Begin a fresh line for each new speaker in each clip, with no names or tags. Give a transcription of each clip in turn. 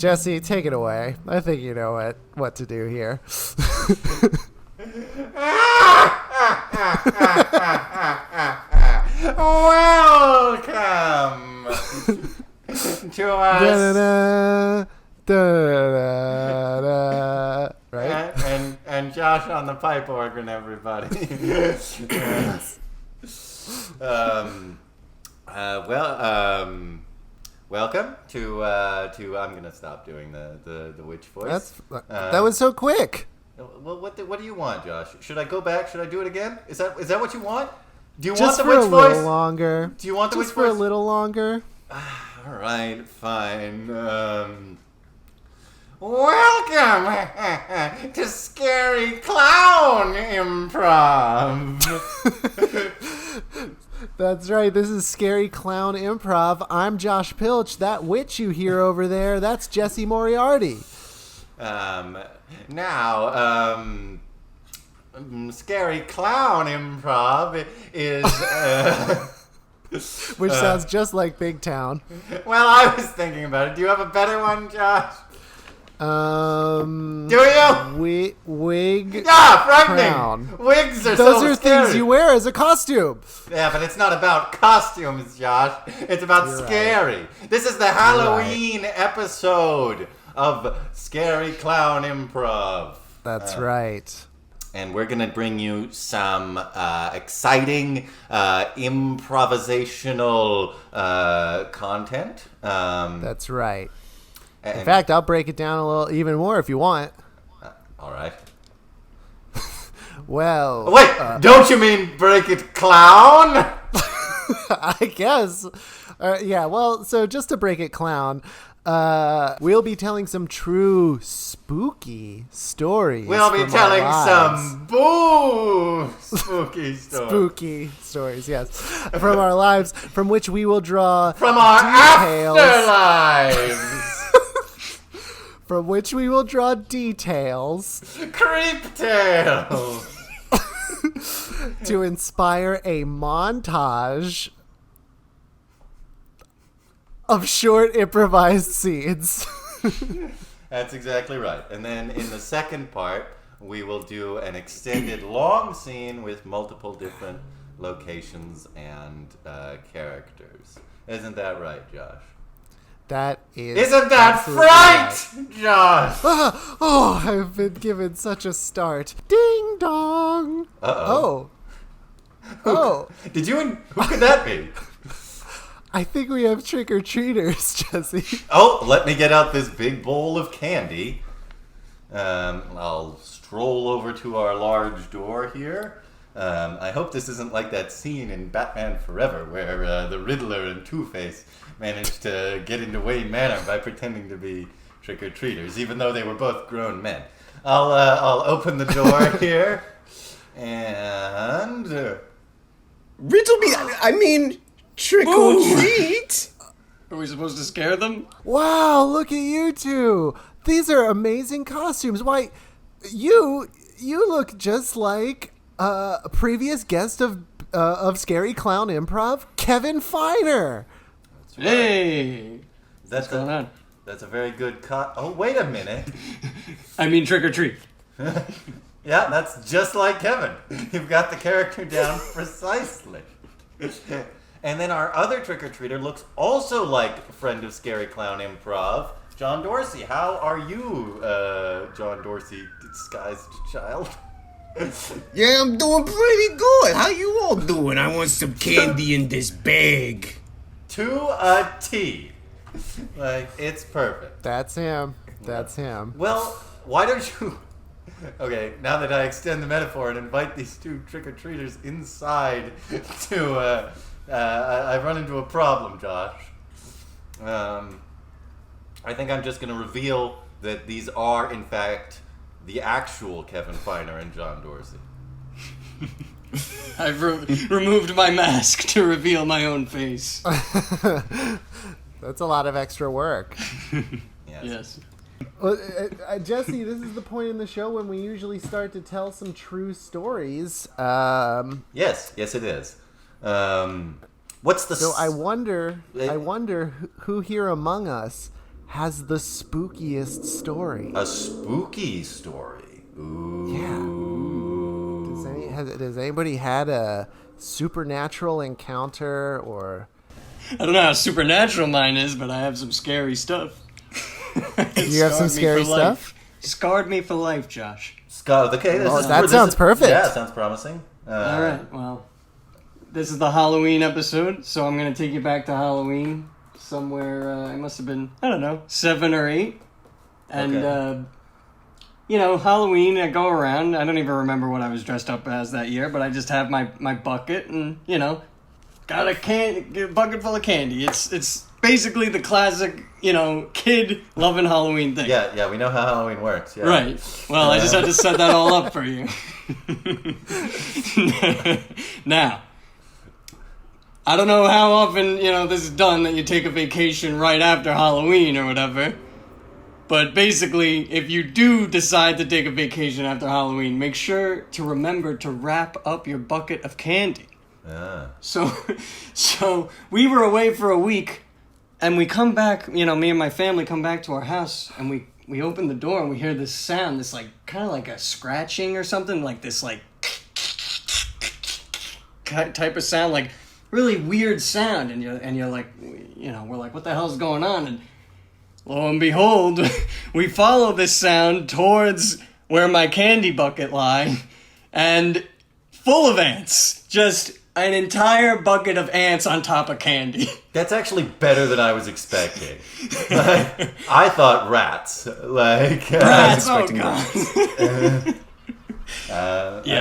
Jesse, take it away. I think you know what to do here.
Welcome to us.
Da-da-da, da-da-da, right?
And Josh on the pipe organ, everybody. Welcome to I'm gonna stop doing the witch voice.
That was so quick.
Well, what do you want, Josh? Should I go back? Should I do it again? Is that what you want? Do you
Just
want the witch voice?
Just for a little longer.
Do you want the witch voice?
Just for a little longer.
All right, fine. Welcome to Scary Clown Improv.
That's right. This is Scary Clown Improv. I'm Josh Pilch. That witch you hear over there, that's Jesse Moriarty.
Scary Clown Improv is...
Which sounds just like Big Town.
Well, I was thinking about it. Do you have a better one, Josh?
Do
you?
Wig.
Yeah, frightening.
Crown.
Wigs are
Those
so
are
scary.
things you wear as a costume.
Yeah, but it's not about costumes, Josh. It's about
You're
scary.
Right.
This is the Halloween episode of Scary Clown Improv.
That's right.
And we're going to bring you some exciting improvisational content.
That's right. In fact, I'll break it down a little even more if you want.
All right.
Well.
Wait, don't you mean break it clown?
I guess. Yeah, well, so just to break it clown, we'll be telling some true spooky stories.
We'll be telling some spooky stories.
Spooky stories, yes. From our lives, from which we will draw
from our
details.
afterlives.
From which we will draw details.
Creep tales.
To inspire a montage of short improvised scenes.
That's exactly right. And then in the second part, we will do an extended long scene with multiple different locations and characters. Isn't that right, Josh?
That is.
Isn't that fright,
right.
Josh?
Oh, I've been given such a start. Ding dong.
Uh-oh.
Oh.
Did you? Who could that be?
I think we have trick-or-treaters, Jesse.
Oh, let me get out this big bowl of candy. I'll stroll over to our large door here. I hope this isn't like that scene in Batman Forever where the Riddler and Two-Face managed to get into Wayne Manor by pretending to be trick-or-treaters, even though they were both grown men. I'll open the door here, and...
Riddle me, I mean... Trick or treat?
Are we supposed to scare them?
Wow, look at you two. These are amazing costumes. Why, you look just like a previous guest of Scary Clown Improv, Kevin Feiner.
That's right.
Hey!
What's
going on?
That's a very good Oh, wait a minute.
I mean trick or treat.
Yeah, that's just like Kevin. You've got the character down precisely. And then our other trick-or-treater looks also like a friend of Scary Clown Improv, John Dorsey. How are you, John Dorsey, disguised child?
Yeah, I'm doing pretty good. How you all doing? I want some candy in this bag.
To a T. Like, it's perfect.
That's him. That's him.
Well, why don't you... Okay, now that I extend the metaphor and invite these two trick-or-treaters inside to... I've run into a problem, Josh. I think I'm just going to reveal that these are, in fact, the actual Kevin Feiner and John Dorsey.
I've removed my mask to reveal my own face.
That's a lot of extra work.
Yes.
Well, Jesse, this is the point in the show when we usually start to tell some true stories.
Yes, it is. What's the...
So I wonder who here among us has the spookiest story?
A spooky story. Ooh.
Yeah. Has anybody had a supernatural encounter or?
I don't know how supernatural mine is, but I have some scary stuff.
You have some scary stuff?
Scarred me for life, Josh.
Okay,
that sounds perfect.
Yeah, sounds promising.
All right, well, this is the Halloween episode, so I'm going to take you back to Halloween somewhere, it must have been, I don't know, 7 or 8. And,
Okay.
Halloween, I go around, I don't even remember what I was dressed up as that year, but I just have my bucket and, got a bucket full of candy. It's basically the classic, kid loving Halloween thing.
Yeah, we know how Halloween works. Yeah.
Right. Well, I just had to set that all up for you. Now, I don't know how often, this is done that you take a vacation right after Halloween or whatever. But basically, if you do decide to take a vacation after Halloween, make sure to remember to wrap up your bucket of candy. So we were away for a week, and we come back, me and my family come back to our house, and we open the door, and we hear this sound, this, kind of like a scratching or something, like this, type of sound, really weird sound, and you're like, we're like, what the hell's going on? And lo and behold, we follow this sound towards where my candy bucket lie, and full of ants, just an entire bucket of ants on top of candy.
That's actually better than I was expecting. I thought rats.
Rats, oh god.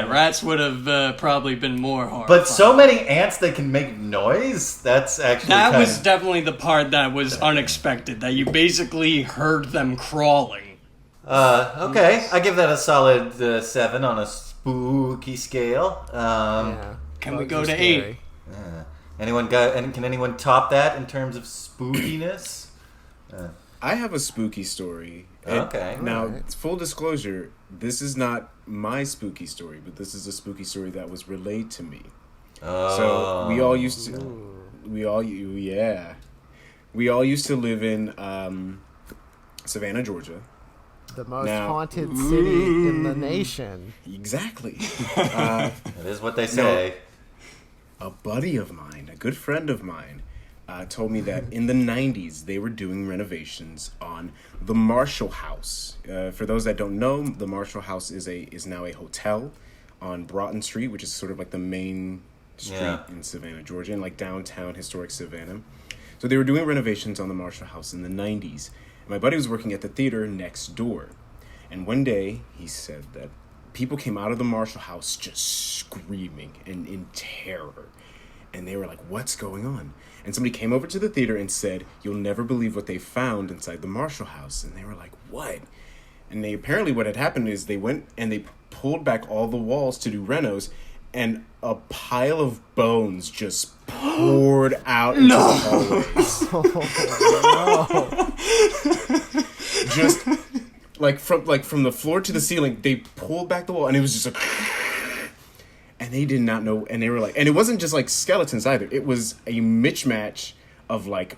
Rats would have probably been more horrifying.
But so many ants that can make noise? That's actually
That was definitely the part that was unexpected, that you basically heard them crawling.
Okay, I give that a solid 7 on a spooky scale.
Can we go to 8?
Can anyone top that in terms of spookiness?
I have a spooky story.
Okay.
Now, full disclosure, this is not my spooky story, but this is a spooky story that was relayed to me. So we all used to live in Savannah, Georgia.
The most haunted city in the nation.
Exactly.
That is what they say.
A buddy of mine, a good friend of mine, told me that in the 90s they were doing renovations on the Marshall House. For those that don't know, the Marshall House is now a hotel on Broughton Street, which is sort of like the main street in Savannah, Georgia, and downtown historic Savannah. So they were doing renovations on the Marshall House in the 90s. And my buddy was working at the theater next door. And one day he said that people came out of the Marshall House just screaming and in terror. And they were like, what's going on? And somebody came over to the theater and said, you'll never believe what they found inside the Marshall House. And they were like, what? And apparently what had happened is they went and they pulled back all the walls to do renos, and a pile of bones just poured out into the hallways. Just from the floor to the ceiling, they pulled back the wall, and it was just and they did not know, and they were like, and it wasn't just skeletons either. It was a mismatch of arms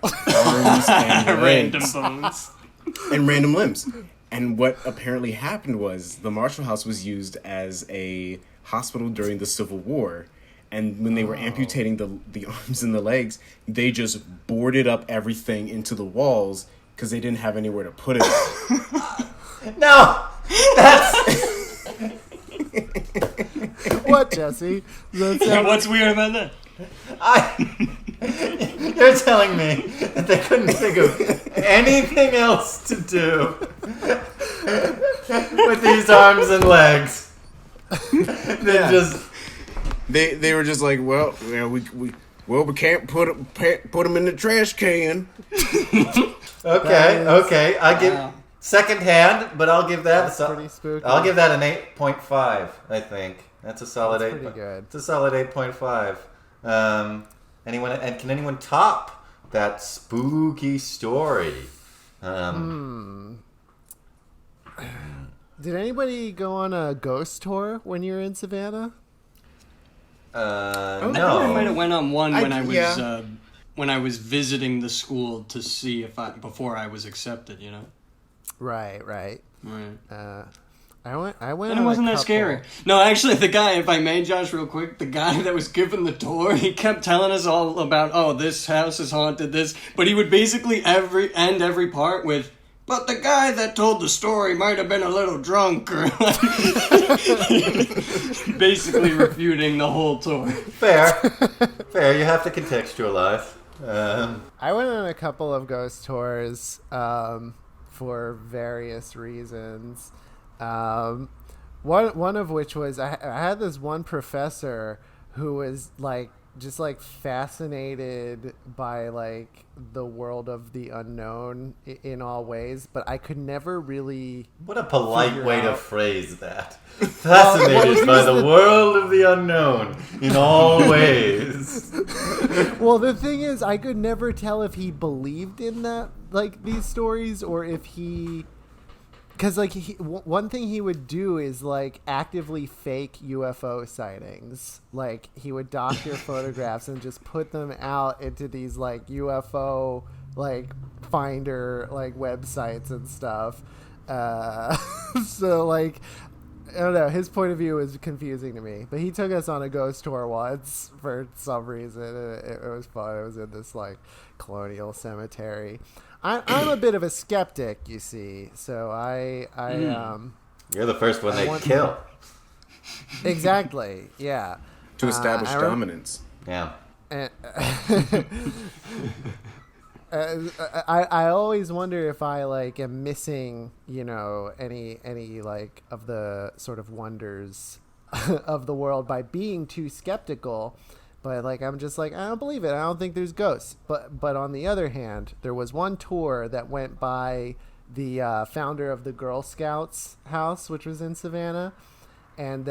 and
random
legs
bones
and random limbs. And what apparently happened was the Marshall House was used as a hospital during the Civil War, and when they were amputating the arms and the legs, they just boarded up everything into the walls because they didn't have anywhere to put it.
No! That's...
What, Jesse?
What's weird about that?
You're telling me that they couldn't think of anything else to do with these arms and legs than just...
They were just like, we can't put them in the trash can.
Okay. I give second hand, but I'll give that
pretty spooky.
I'll give that an 8.5. I think that's a solid 8.
Pretty good.
It's a solid 8.5. Can anyone top that spooky story?
Did anybody go on a ghost tour when you were in Savannah?
No.
I think I might have went on one when I was when I was visiting the school to see before I was accepted, you know?
Right.
Right.
I went.
And it wasn't that scary. No, actually, the guy, if I may, Josh, real quick, the guy that was giving the tour, he kept telling us all about, oh, this house is haunted, but he would basically end every part with, but the guy that told the story might have been a little drunk, or like, basically refuting the whole tour.
Fair. You have to contextualize.
I went on a couple of ghost tours for various reasons. One of which was I had this one professor who was like just like fascinated by like the world of the unknown in all ways, but I could never really.
What a polite way to phrase that. Fascinated by the world of the unknown in all ways.
Well, the thing is, I could never tell if he believed in that, like these stories, or if he. Because, like, one thing he would do is, like, actively fake UFO sightings. Like, he would doctor photographs and just put them out into these, like, UFO, like, finder, like, websites and stuff. So, like, I don't know. His point of view was confusing to me. But he took us on a ghost tour once for some reason. It was fun. It was in this, like, colonial cemetery. I'm a bit of a skeptic, you see. So
You're the first one they kill.
Exactly. Yeah.
To establish dominance.
Yeah.
I always wonder if I like am missing, you know, any like of the sort of wonders of the world by being too skeptical. But like I'm just like I don't believe it. I don't think there's ghosts. But on the other hand, there was one tour that went by the founder of the Girl Scouts house, which was in Savannah, and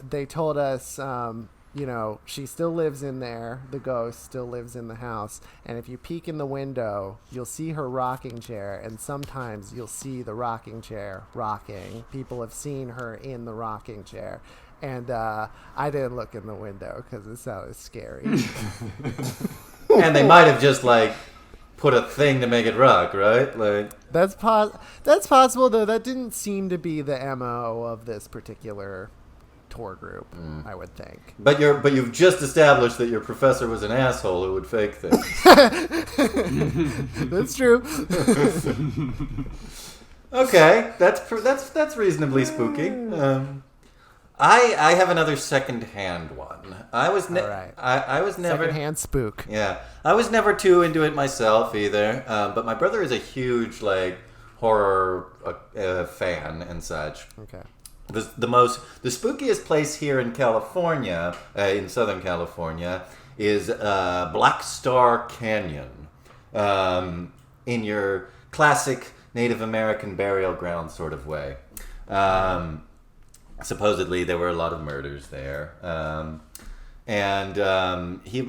they told us, you know, she still lives in there. The ghost still lives in the house, and if you peek in the window, you'll see her rocking chair, and sometimes you'll see the rocking chair rocking. People have seen her in the rocking chair. And I didn't look in the window because it sounded scary.
And they might have just like put a thing to make it rock, right? Like
that's possible, though. That didn't seem to be the MO of this particular tour group. I would think.
But you've just established that your professor was an asshole who would fake things.
That's true.
Okay, that's reasonably spooky. I have another second-hand one. I was never
Second-hand spook.
Yeah, I was never too into it myself either. But my brother is a huge like horror fan and such.
Okay.
The spookiest place here in California, in Southern California, is Black Star Canyon, in your classic Native American burial ground sort of way. Supposedly there were a lot of murders there, and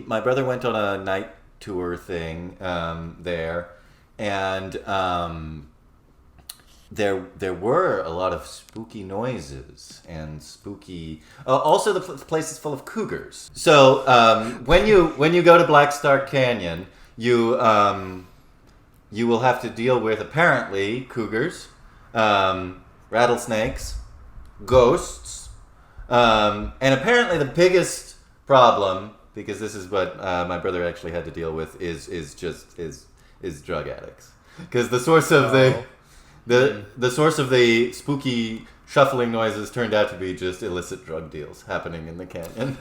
my brother went on a night tour thing there, and there were a lot of spooky noises and spooky. Also, the place is full of cougars. So when you go to Black Star Canyon, you will have to deal with apparently cougars, rattlesnakes, ghosts, and apparently the biggest problem, because this is what my brother actually had to deal with, is drug addicts, because the source of the source of the spooky shuffling noises turned out to be just illicit drug deals happening in the canyon.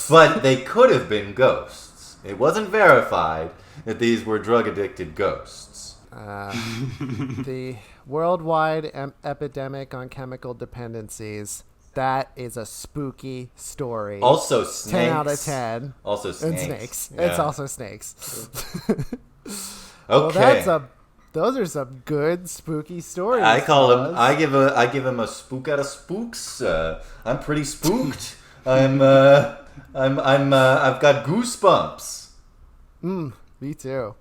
But they could have been ghosts. It wasn't verified that these were drug addicted ghosts.
The worldwide epidemic on chemical dependencies. That is a spooky story.
Also snakes.
10 out of 10.
Also snakes.
And snakes.
Yeah.
It's also snakes.
Okay.
Well, those are some good spooky stories.
I call them. I give him a spook out of spooks. I'm pretty spooked. I've got goosebumps.
Me too.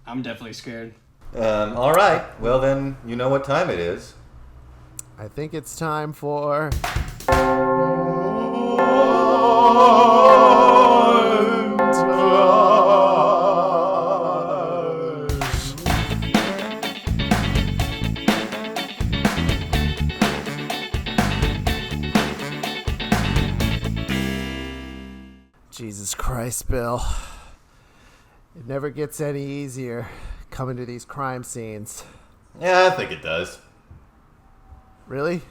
I'm definitely scared.
All right. Well, then you know what time it is.
I think it's time for... Christ, Bill. It never gets any easier coming to these crime scenes.
Yeah, I think it does.
Really?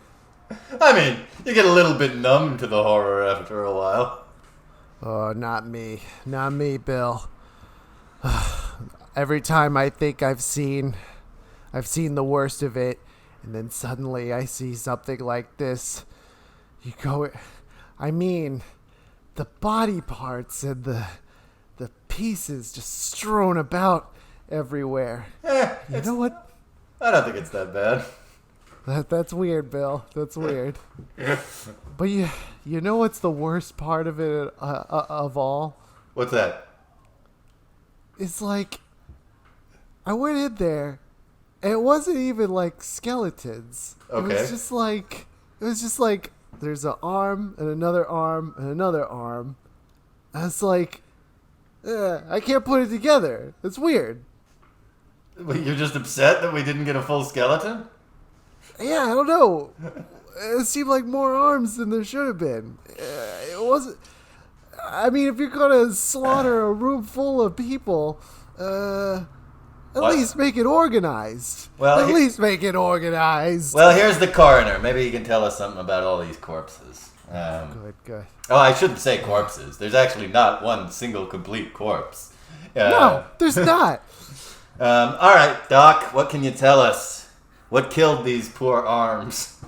I mean, you get a little bit numb to the horror after a while.
Oh, not me. Not me, Bill. Every time I think I've seen the worst of it, and then suddenly I see something like this. I mean, the body parts and the pieces just strewn about everywhere. You know what?
I don't think it's that bad.
That's weird, Bill. That's weird. But you know what's the worst part of it of all?
What's that?
It's like I went in there, and it wasn't even like skeletons.
Okay.
It was just like there's an arm and another arm and another arm. I was like, I can't put it together. It's weird.
You're just upset that we didn't get a full skeleton?
Yeah, I don't know. It seemed like more arms than there should have been. It wasn't. I mean, if you're gonna slaughter a room full of people, at least make it organized.
Well,
at least make it organized.
Well, here's the coroner. Maybe he can tell us something about all these corpses.
Good.
Oh, I shouldn't say corpses. There's actually not one single complete corpse.
No, there's not.
All right, Doc, what can you tell us? What killed these poor arms?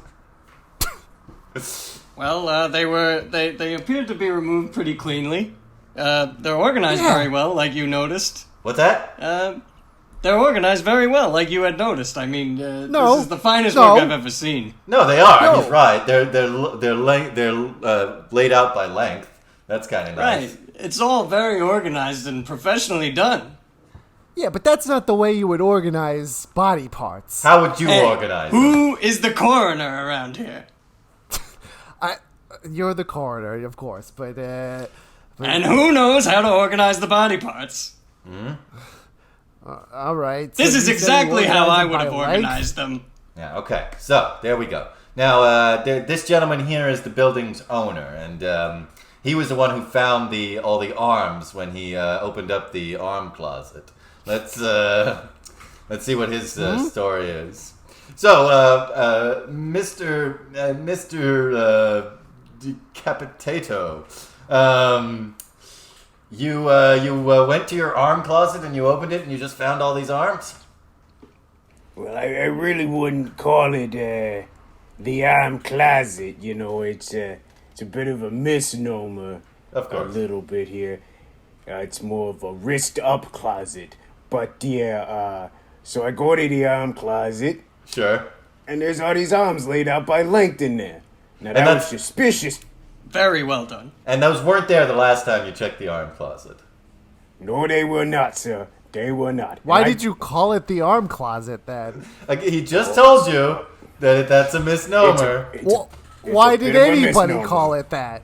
Well, they appeared to be removed pretty cleanly. They're organized very well, like you noticed.
What's that?
They're organized very well, like you had noticed. I mean, this is the finest work I've ever seen.
No, they are. No. He's right. They're laid out by length. That's kind of nice.
Right. It's all very organized and professionally done.
Yeah, but that's not the way you would organize body parts.
How would you organize
Who is the coroner around here?
You're the coroner, of course, but
and who knows how to organize the body parts?
All right.
This is exactly how I would have organized them.
Yeah, okay. So, there we go. Now, this gentleman here is the building's owner, and he was the one who found all the arms when he opened up the arm closet. Let's see what his story is. So, Mr. Decapitato, you went to your arm closet and you opened it and you just found all these arms?
Well, I really wouldn't call it the arm closet. You know, it's a bit of a misnomer.
Of course.
A little bit here. It's more of a wrist up closet. But yeah, so I go to the arm closet.
Sure.
And there's all these arms laid out by length in there. Now that was suspicious.
Very well done.
And those weren't there the last time you checked the arm closet?
No, they were not, sir. They were not.
Why did you call it the arm closet then?
He just told you that that's a misnomer.
Why did anybody call it that?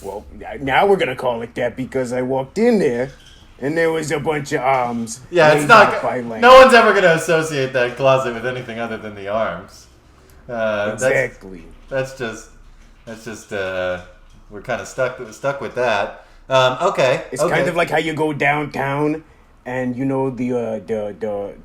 Well, now we're gonna call it that because I walked in there and there was a bunch of arms.
Yeah, it's not. No one's ever gonna associate that closet with anything other than the arms.
Exactly.
That's just. We're kind of stuck with that. Okay.
It's kind of like how you go downtown, and you know the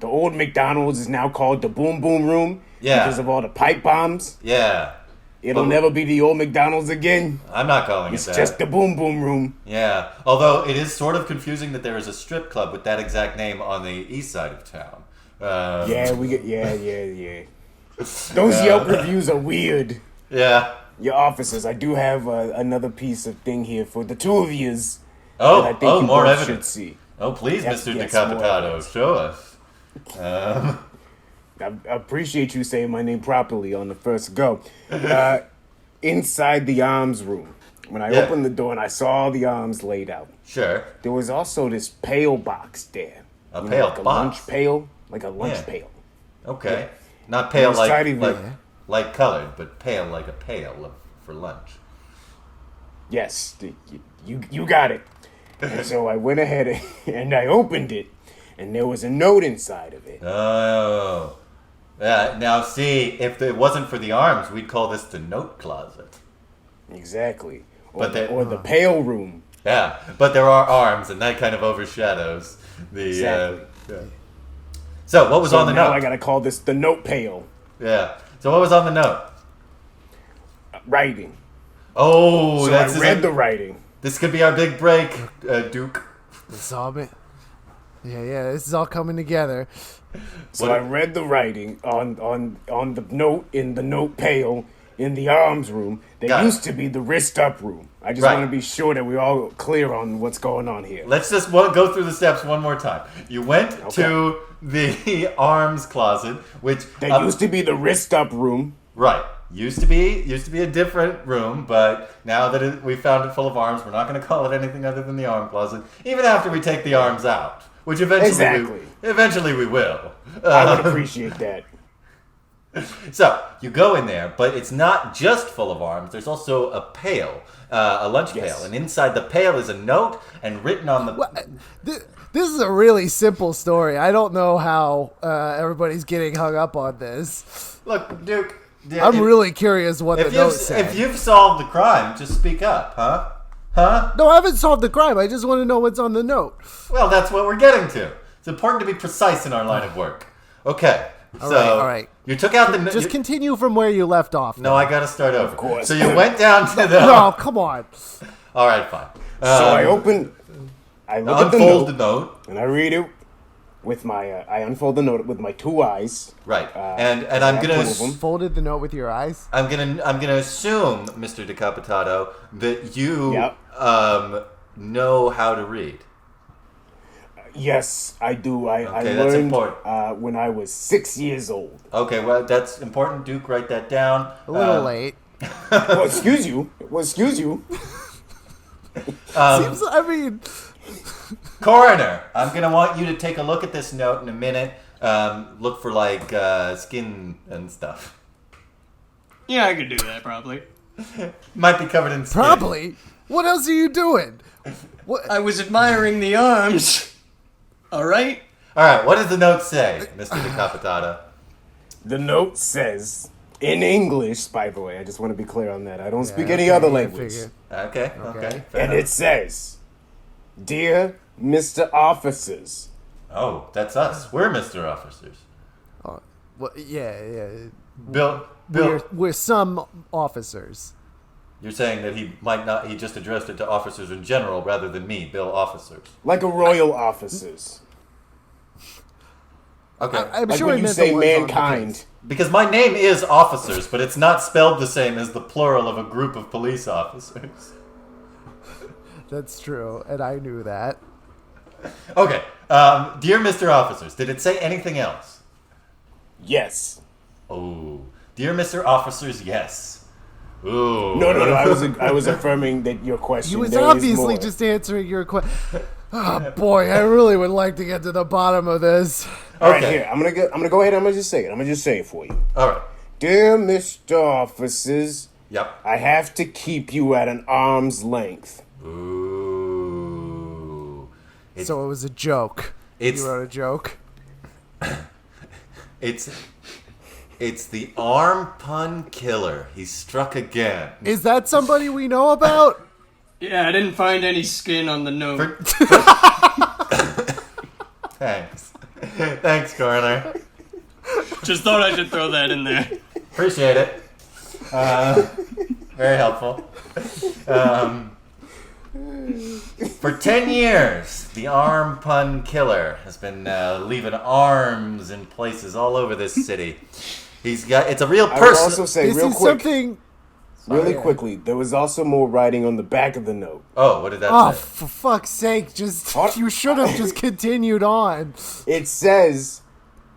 old McDonald's is now called the Boom Boom Room.
Yeah.
Because of all the pipe bombs.
Yeah.
It'll never be the old McDonald's again.
I'm not calling it that.
It's just the Boom Boom Room.
Yeah. Although it is sort of confusing that there is a strip club with that exact name on the east side of town.
Yeah. Those Yelp reviews are weird.
Yeah.
Your officers, I do have another piece of thing here for the two of yous.
Oh,
that I think you
more
both
evidence.
should see.
Oh, please,
Yes,
Mr.
yes,
Decapitato, show us.
I appreciate you saying my name properly on the first go. Inside the arms room, when I opened the door and I saw all the arms laid out,
Sure.
there was also this pail box there.
A
You know,
pail
like a
box?
lunch pail, like a lunch pail.
Okay. Not pale
Inside of it.
like colored, but pale like a pail for lunch.
Yes, you got it. And so I went ahead and I opened it, and there was a note inside of it.
Oh. Yeah, now see, if it wasn't for the arms, we'd call this the note closet.
Exactly.
But
Or the pail room.
Yeah, but there are arms, and that kind of overshadows the.
Exactly.
Yeah. So what was on the
now
note?
I gotta call this the note pail.
Yeah. So what was on the note?
Writing.
Oh,
So
that's
I read the writing.
This could be our big break, Duke.
This all yeah, this is all coming together.
So I read the writing on the note in the note pail in the arms room. There
Got it.
used to be the wrist up room. I just
Right.
want to be sure that we're all clear on what's going on here.
Let's just go through the steps one more time. You went to the arms closet, which
There used to be the wrist up room.
right used to be a different room, but now that we found it full of arms, we're not going to call it anything other than the arm closet. Even after we take the arms out, which eventually we will.
I would appreciate that.
So you go in there, but it's not just full of arms. There's also a pail, a lunch pail, and inside the pail is a note, and written on the.
This is a really simple story. I don't know how everybody's getting hung up on this.
Look, Duke.
I'm really curious what the note said.
If you've solved the crime, just speak up, huh? Huh?
No, I haven't solved the crime. I just want to know what's on the note.
Well, that's what we're getting to. It's important to be precise in our line of work. Okay.
All right.
You took out the.
Just continue from where you left off.
No, I got to start over.
Of course.
So you went down to the.
No, come on.
All right, fine.
So I look at the
unfold the
note,
note.
and I read it with my. I unfold the note with my two eyes.
Right, and I'm gonna.
two of them.
Folded the note with your eyes.
I'm gonna assume, Mr. Decapitato, that you
Yep.
know how to read.
Yes, I do. I
that's
learned
important.
when I was 6 years old.
Okay, well that's important. Duke, write that down.
A little late.
Well, excuse you.
Seems. I mean,
Coroner, I'm gonna want you to take a look at this note in a minute. Look for like skin and stuff.
Yeah, I could do that probably.
Might be covered in skin.
probably. What else are you doing? What?
I was admiring the arms. All right.
All right, what does the note say, Mr. Decapitato?
The note says, in English, by the way, I just want to be clear on that. I don't speak any
okay,
other
I
language.
figured.
Okay. Fair
And
enough.
it says, Dear Mr. Officers.
Oh, that's us. We're Mr. Officers.
Oh, well, yeah.
Bill,
We're some officers.
you're saying that he just addressed it to officers in general rather than me, Bill Officers.
Like a royal officers.
Okay.
I'm
Like
sure
when
he
you
meant
say
the ones on the
mankind.
case.
Because my name is Officers, but it's not spelled the same as the plural of a group of police officers.
That's true, and I knew that.
Okay. Dear Mr. Officers, did it say anything else?
Yes.
Oh. Dear Mr. Officers, yes. Ooh.
No. I was affirming that your question.
He was
there is
obviously
more.
just answering your question. Oh boy, I really would like to get to the bottom of this.
All right,
Okay.
here. I'm gonna go ahead. I'm gonna just say it. I'm gonna just say it for you.
All right.
Dear Mr. Officers,
Yep.
I have to keep you at an arm's length.
Ooh.
So it was a joke.
It's-
You wrote a joke.
It's the arm pun killer. He struck again.
Is that somebody we know about?
Yeah, I didn't find any skin on the note.
Thanks. Thanks, Coroner.
Just thought I should throw that in there.
Appreciate it. Very helpful. For 10 years, the arm pun killer has been leaving arms in places all over this city. It's a real
I would also
person.
say
This
real
is
quick,
something.
really quickly. There was also more writing on the back of the note.
Oh, what did that
Oh,
say?
for fuck's sake! Just
What?
you should have just continued on.
It says,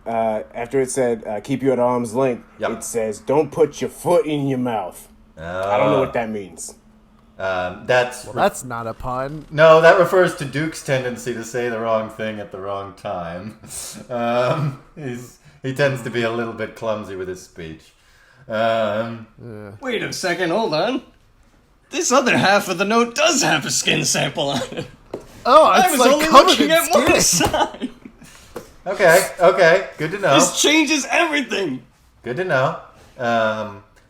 after it said, keep you at arm's length,
Yep.
it says, don't put your foot in your mouth. I don't know what that means.
That's not a pun.
No, that refers to Duke's tendency to say the wrong thing at the wrong time. He tends to be a little bit clumsy with his speech.
Wait a second, hold on. This other half of the note does have a skin sample on it.
Oh,
I
it's
was
like
only
covered
looking
in
at one
skin.
side.
Okay, good to know.
This changes everything.
Good to know.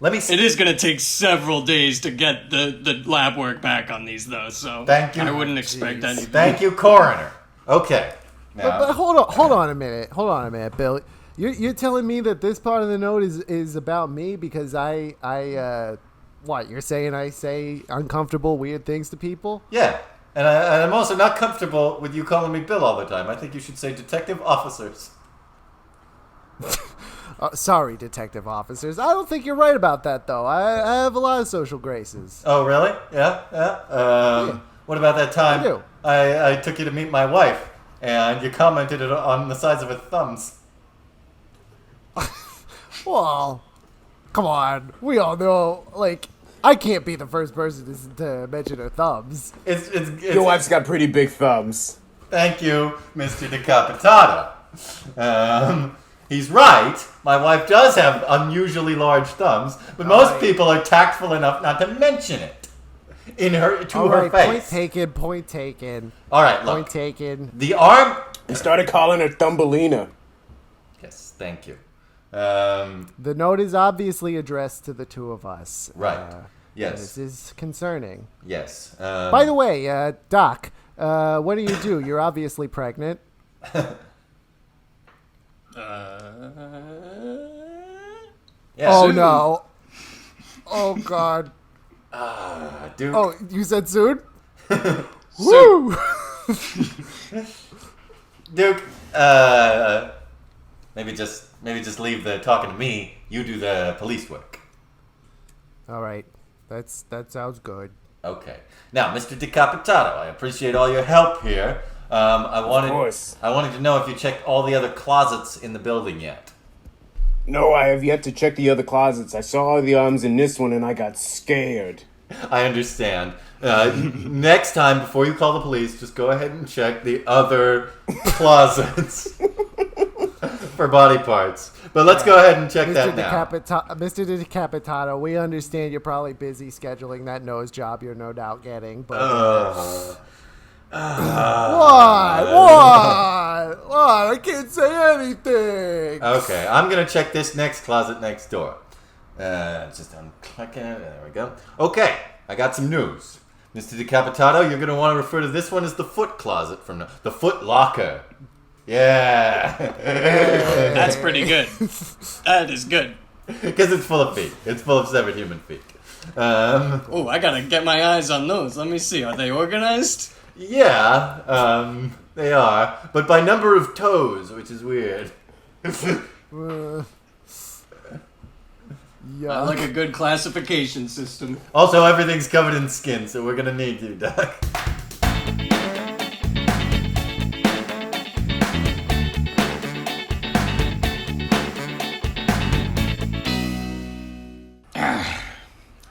Let me.
It is going to take several days to get the lab work back on these, though. So
Thank you.
I wouldn't expect anything.
Thank you, coroner. Okay. Now,
But hold on a minute, Bill. You're telling me that this part of the note is about me because what? You're saying I say uncomfortable, weird things to people?
yeah. And I'm also not comfortable with you calling me Bill all the time. I think you should say detective officers.
Sorry, detective officers. I don't think you're right about that, though. I have a lot of social graces.
Oh, really? Yeah.
Yeah.
What about that time
I do.
I took you to meet my wife, and you commented it on the size of her thumbs?
Well, come on. We all know, like, I can't be the first person to mention her thumbs.
It's
Your wife's got pretty big thumbs.
Thank you, Mr. Decapitato. He's right. My wife does have unusually large thumbs, but most people are tactful enough not to mention it to her face.
Point taken.
All right, look.
Point taken.
The arm.
They started calling her Thumbelina.
Yes, thank you.
The note is obviously addressed to the two of us.
Right. Yes.
This is concerning.
Yes.
By the way, Doc, what do? You're obviously pregnant.
Yeah.
Oh,
Soon.
no. Oh, God.
Duke.
Oh, you said soon? Woo!
Duke. Maybe just leave the talking to me. You do the police work.
All right. That sounds good.
Okay. Now, Mr. Decapitato, I appreciate all your help here. I wanted to know if you checked all the other closets in the building yet.
No, I have yet to check the other closets. I saw the arms in this one and I got scared.
I understand. Next time, before you call the police, just go ahead and check the other closets for body parts. But let's go ahead and check that now.
Mr. Decapitato, we understand you're probably busy scheduling that nose job you're no doubt getting, but... What? I can't say anything.
Okay, I'm going to check this next closet next door. Just unclick it. There we go. Okay, I got some news. Mr. Decapitato, you're going to want to refer to this one as the foot closet from the foot locker. Yeah.
That's pretty good. That is good.
Because it's full of feet. It's full of severed human feet.
Oh, I gotta get my eyes on those. Let me see. Are they organized?
Yeah, they are. But by number of toes, which is weird.
Yeah.
I like a good classification system.
Also, everything's covered in skin, so we're going to need you, Doc.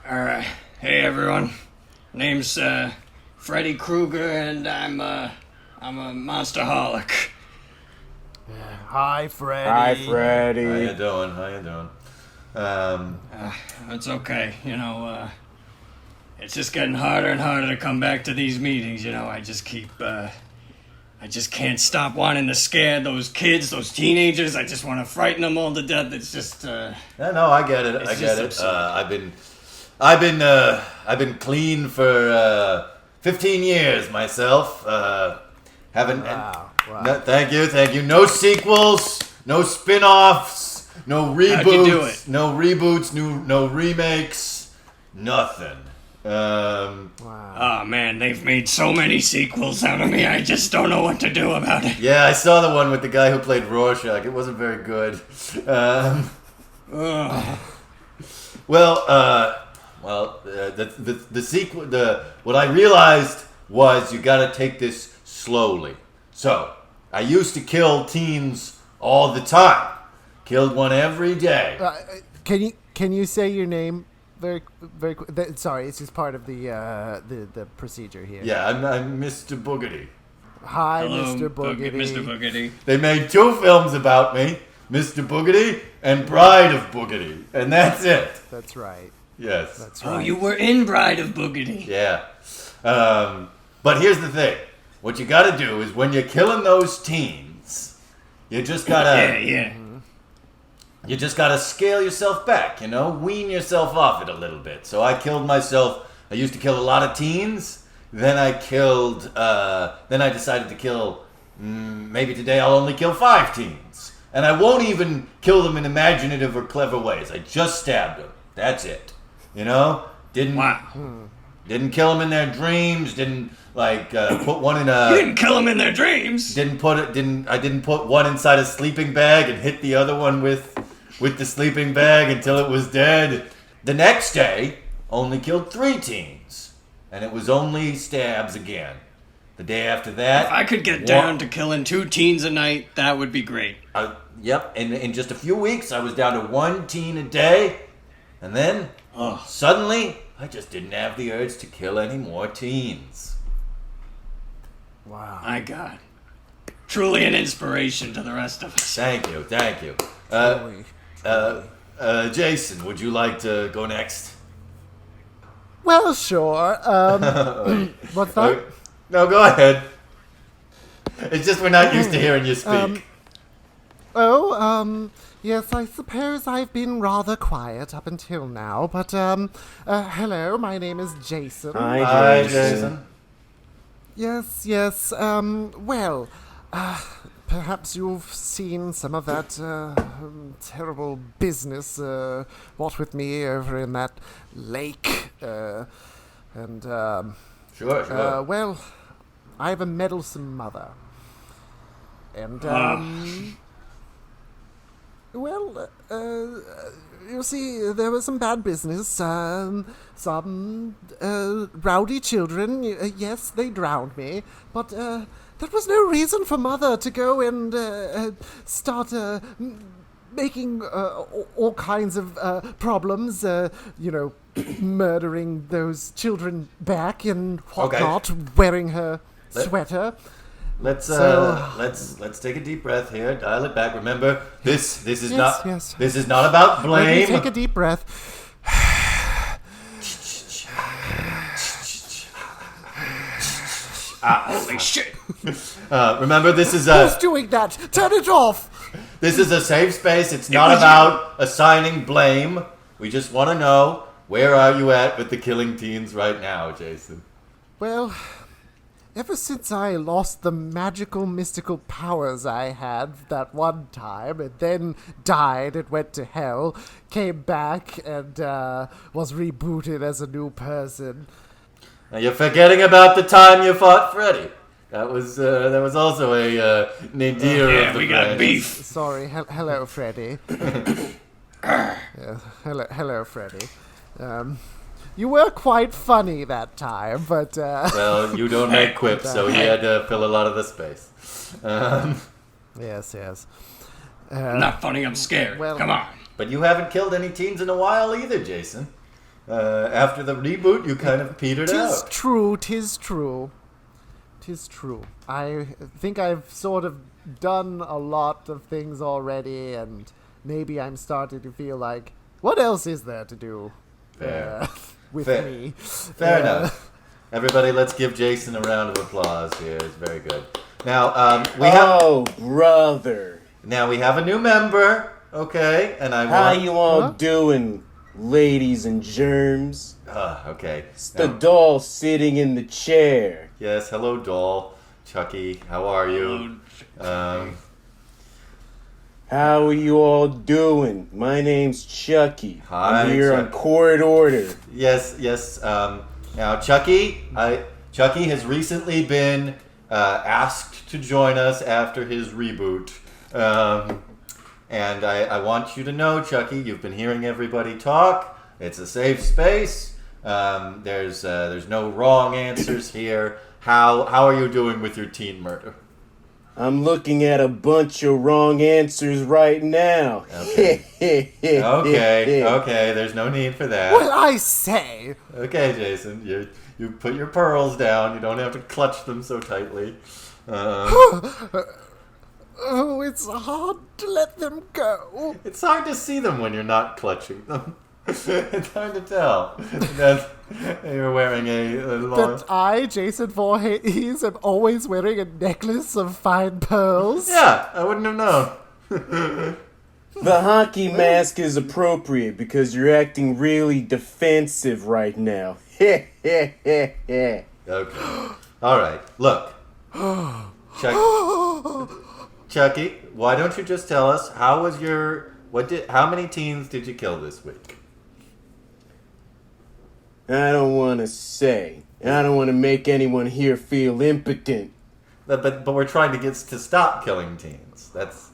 Alright. Hey everyone. Name's Freddy Krueger and I'm a monsterholic.
Hi, Freddy.
Hi, Freddy.
How you doing?
It's okay, it's just getting harder and harder to come back to these meetings, I just can't stop wanting to scare those kids, those teenagers. I just want to frighten them all to death. It's just,
No, I get it. I get it.
absurd.
I've been clean for 15 years myself. Haven't.
Wow.
No, thank you. No sequels, no spin-offs, no reboots.
How'd you do it?
No reboots, no remakes, nothing.
Wow.
Oh man, they've made so many sequels out of me. I just don't know what to do about it.
Yeah, I saw the one with the guy who played Rorschach. It wasn't very good. The sequel. What I realized was you got to take this slowly. So I used to kill teens all the time. Killed one every day.
Can you say your name very quick? Sorry, it's just part of the procedure here.
Yeah, I'm Mr. Boogedy.
Hi,
Hello,
Mr. Boogedy.
Mr. Boogedy.
They made 2 films about me, Mr. Boogedy and Bride of Boogedy, and that's it.
That's right.
Yes.
That's right.
Oh, you were in Bride of Boogedy.
Yeah. But here's the thing. What you gotta do is when you're killing those teens, you just gotta...
Yeah.
you just gotta scale yourself back, wean yourself off it a little bit. So I killed myself. I used to kill a lot of teens. Then I decided to kill, maybe today I'll only kill 5 teens. And I won't even kill them in imaginative or clever ways. I just stabbed them. That's it. Didn't kill them in their dreams. Didn't put one in a.
You didn't kill them in their dreams.
I didn't put one inside a sleeping bag and hit the other one with the sleeping bag until it was dead. The next day, only killed 3 teens, and it was only stabs again. The day after that,
If I could get down to killing 2 teens a night, that would be great.
Yep. In just a few weeks, I was down to 1 teen a day, and then suddenly, I just didn't have the urge to kill any more teens.
Wow.
My God. Truly an inspiration to the rest of us.
Thank you.
Totally.
Jason, would you like to go next?
Well, sure. What's that?
No, go ahead. It's just we're not used to hearing you speak.
Yes, I suppose I've been rather quiet up until now, but, hello, my name is Jason.
Hi, Jason.
Yes, perhaps you've seen some of that, terrible business, what with me over in that lake,
Sure.
well, I have a meddlesome mother, and, you see, there was some bad business, some rowdy children, yes, they drowned me, but, that was no reason for Mother to go and, start, making, all kinds of, problems, murdering those children back and whatnot, wearing her sweater.
Let's take a deep breath here. Dial it back. Remember, this is not about blame.
Let me take a deep breath.
Holy shit.
Remember, this is
Who's doing that? Turn it off.
This is a safe space. It's not about assigning blame. We just want to know, where are you at with the killing teens right now, Jason?
Well, ever since I lost the magical, mystical powers I had that one time, and then died and went to hell, came back and was rebooted as a new person.
Now you're forgetting about the time you fought Freddy. That was also a nadir of the
we got
franchise.
beef.
Sorry, hello, Freddy. Hello, Freddy. You were quite funny that time, but...
Well, you don't make quips, so he had to fill a lot of the space.
Yes.
I'm not funny, I'm scared.
well-
Come on.
But you haven't killed any teens in a while either, Jason. After the reboot, you kind of petered
Tis
out.
true. I think I've sort of done a lot of things already, and maybe I'm starting to feel like, what else is there to do
Fair.
with
Fair.
me?
Fair enough. Everybody, let's give Jason a round of applause here. It's very good. Now, we have a new member, okay? And
How you all doing, ladies and germs?
Okay.
It's the doll sitting in the chair.
Yes, hello, doll. Chucky, how are you?
How are you all doing? My name's Chucky.
Hi,
I'm here on
Chucky.
court order.
Yes. Now, Chucky has recently been asked to join us after his reboot. And I want you to know, Chucky, you've been hearing everybody talk. It's a safe space. There's no wrong answers here. How are you doing with your teen murder?
I'm looking at a bunch of wrong answers right now.
Okay. Okay, there's no need for that.
Well, I say,
Okay, Jason, you put your pearls down. You don't have to clutch them so tightly.
oh, it's hard to let them go.
It's hard to see them when you're not clutching them. It's hard to tell that you're wearing a long...
That I, Jason Voorhees, am always wearing a necklace of fine pearls.
Yeah, I wouldn't have known.
The hockey mask is appropriate because you're acting really defensive right now.
Okay. All right. Look. Chucky, why don't you just tell us how many teens did you kill this week?
I don't want to say. I don't want to make anyone here feel impotent.
But we're trying to get to stop killing teens. That's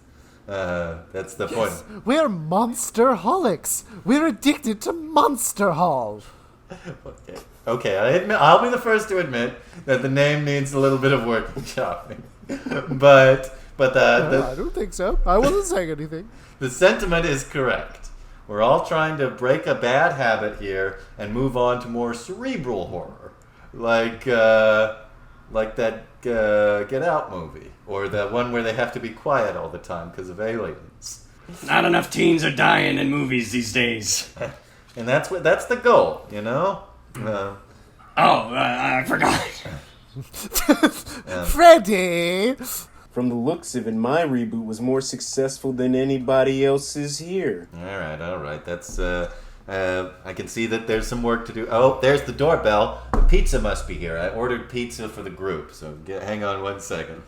the point.
We're Monsterholics. We're addicted to Monster Hall.
Okay. I'll be the first to admit that the name needs a little bit of workshopping. But
I don't think so. I wasn't saying anything.
The sentiment is correct. We're all trying to break a bad habit here and move on to more cerebral horror, like that Get Out movie, or the one where they have to be quiet all the time because of aliens.
Not enough teens are dying in movies these days.
And that's the goal, you know.
I forgot.
Freddy!
From the looks of it, my reboot was more successful than anybody else's here.
All right. That's I can see that there's some work to do. Oh, there's the doorbell. The pizza must be here. I ordered pizza for the group, so hang on 1 second.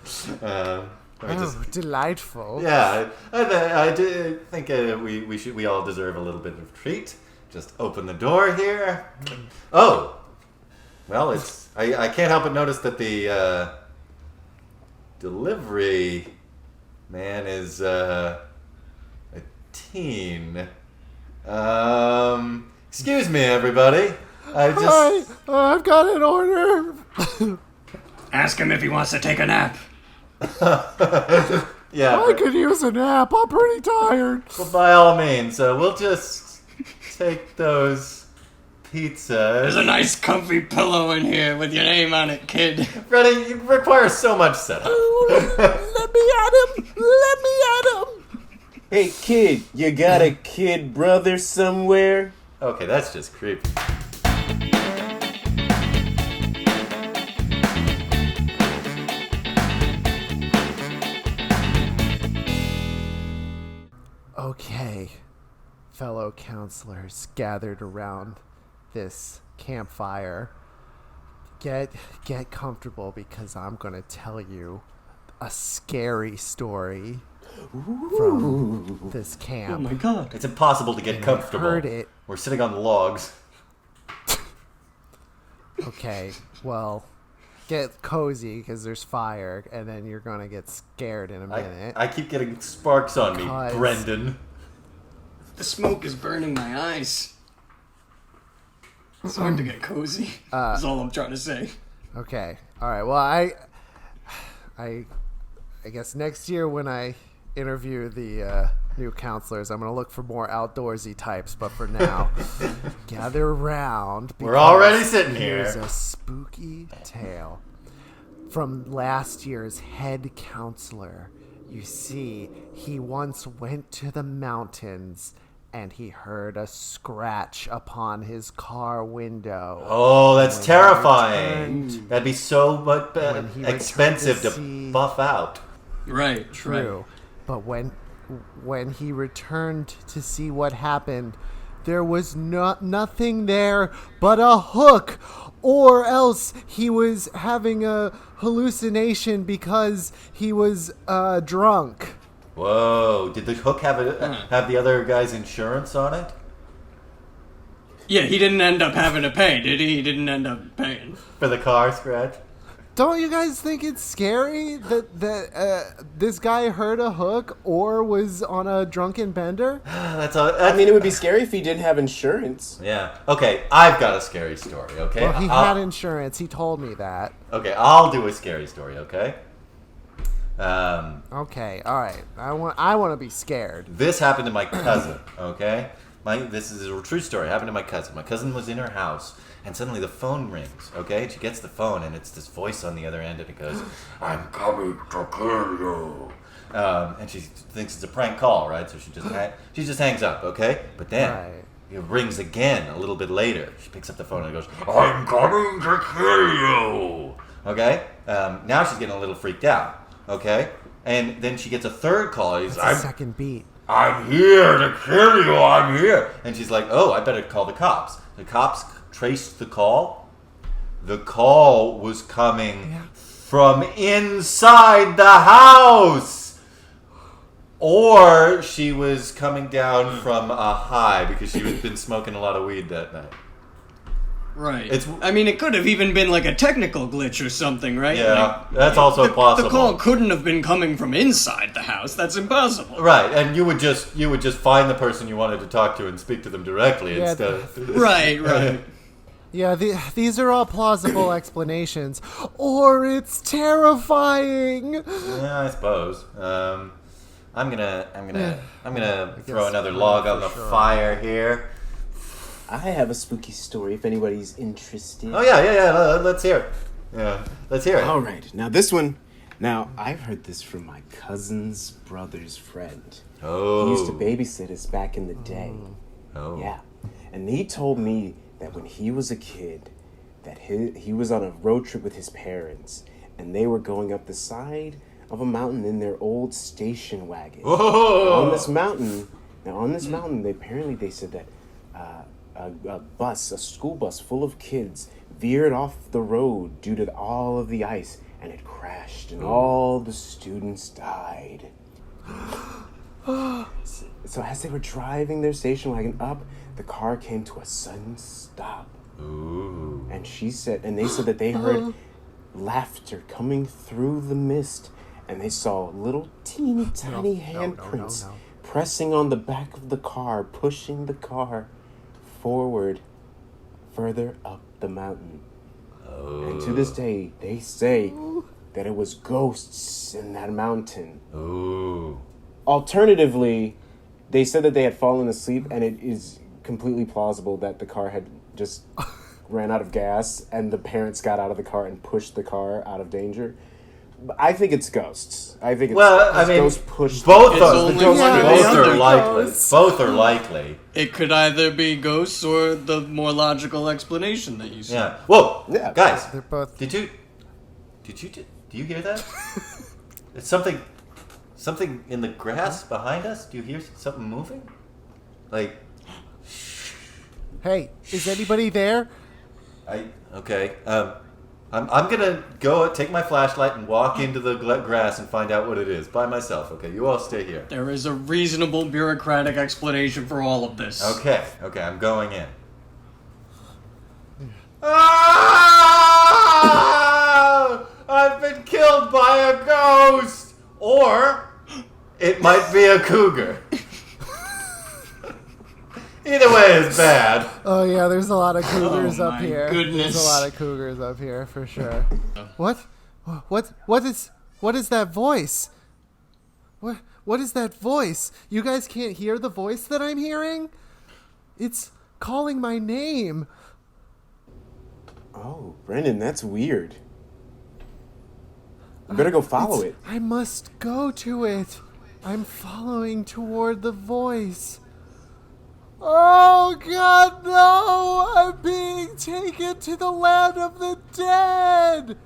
Delightful.
Yeah, I do think we all deserve a little bit of treat. Just open the door here. Oh, well, I can't help but notice that the delivery man is a teen. Excuse me, everybody.
Hi, I've got an order.
Ask him if he wants to take a nap.
Yeah.
I could use a nap. I'm pretty tired.
Well, by all means, we'll just take those pizzas.
There's a nice comfy pillow in here with your name on it, kid.
Freddie, you require so much setup.
Let me at him. Let me at him.
Hey, kid, you got a kid brother somewhere?
Okay, that's just creepy.
Okay, fellow counselors gathered around this campfire, get comfortable because I'm gonna tell you a scary story from this camp.
Oh my god.
It's impossible to get comfortable.
I heard it.
We're sitting on the logs.
Okay, well, get cozy because there's fire, and then you're gonna get scared in a minute.
I keep getting sparks on me, Brendan.
The smoke is burning my eyes. It's hard to get cozy. That's all I'm trying to say.
Okay, all right. Well, I guess next year when I interview the new counselors, I'm gonna look for more outdoorsy types. But for now, gather around.
We're already sitting
Here's
here.
a spooky tale from last year's head counselor. You see, he once went to the mountains and he heard a scratch upon his car window.
Oh, that's
When he
terrifying.
returned-
That'd be so much
when he
expensive
returned
to
see-
buff out.
Right.
True. But when he returned to see what happened, there was nothing there but a hook, or else he was having a hallucination because he was drunk.
Whoa! Did the hook have the other guy's insurance on it?
Yeah, he didn't end up having to pay, did he? He didn't end up paying.
For the car scratch?
Don't you guys think it's scary that this guy heard a hook or was on a drunken bender?
I mean, it would be scary if he didn't have insurance.
Yeah. Okay, I've got a scary story, okay?
Well, he had insurance. He told me that.
Okay, I'll do a scary story, okay?
Okay, all right. I want to be scared.
This happened to my cousin, okay? This is a true story. It happened to my cousin. My cousin was in her house, and suddenly the phone rings, okay? And she gets the phone, and it's this voice on the other end, and it goes, "I'm coming to kill you." And she thinks it's a prank call, right? So she just hangs up, okay? But then it rings again a little bit later. She picks up the phone and goes, "I'm coming to kill you." Okay? Now she's getting a little freaked out, okay? And then she gets a third call.
It's a second beat.
I'm here to kill you, I'm here. And she's like, oh, I better call the cops. The cops traced the call. The call was coming from inside the house. Or she was coming down from a high because she had been smoking a lot of weed that night.
Right. It could have even been like a technical glitch or something, right?
Yeah, that's also possible.
The call couldn't have been coming from inside the house. That's impossible.
Right, and you would just find the person you wanted to talk to and speak to them directly instead of...
Right.
Yeah, these are all plausible explanations. Or it's terrifying.
Yeah, I suppose. I'm gonna throw another log on the fire here.
I have a spooky story if anybody's interested.
Oh yeah. Let's hear it. Yeah, let's hear it.
All right. Now this one. Now I've heard this from my cousin's brother's friend.
Oh.
He used to babysit us back in the day.
Oh.
Yeah. And he told me that when he was a kid, that he was on a road trip with his parents, and they were going up the side of a mountain in their old station wagon.
Whoa.
On this mountain, they said that a school bus full of kids veered off the road due to all of the ice, and it crashed, and all the students died. So as they were driving their station wagon up, the car came to a sudden stop.
Ooh.
And they said that they heard laughter coming through the mist, and they saw little teeny tiny handprints pressing on the back of the car, pushing the car forward further up the mountain. And to this day, they say that it was ghosts in that mountain.
Ooh.
Alternatively, they said that they had fallen asleep, and it is completely plausible that the car had just ran out of gas and the parents got out of the car and pushed the car out of danger. But I think it's ghosts. Ghosts push.
Both are likely.
It could either be ghosts or the more logical explanation that you said.
Yeah. Whoa.
Yeah.
Guys.
They're both.
Do you hear that? It's something in the grass behind us. Do you hear something moving? Like.
Hey, is anybody there?
Okay. I'm gonna go take my flashlight and walk into the grass and find out what it is by myself. Okay, you all stay here.
There is a reasonable bureaucratic explanation for all of this.
Okay, I'm going in. Ah! I've been killed by a ghost! Or it might be a cougar. Either way is bad.
Oh yeah, there's a lot of cougars up here.
Goodness.
There's a lot of cougars up here for sure. What is that voice? What is that voice? You guys can't hear the voice that I'm hearing? It's calling my name.
Oh, Brendan, that's weird. You better go follow it.
I must go to it. I'm following toward the voice. Oh, God, no! I'm being taken to the land of the dead!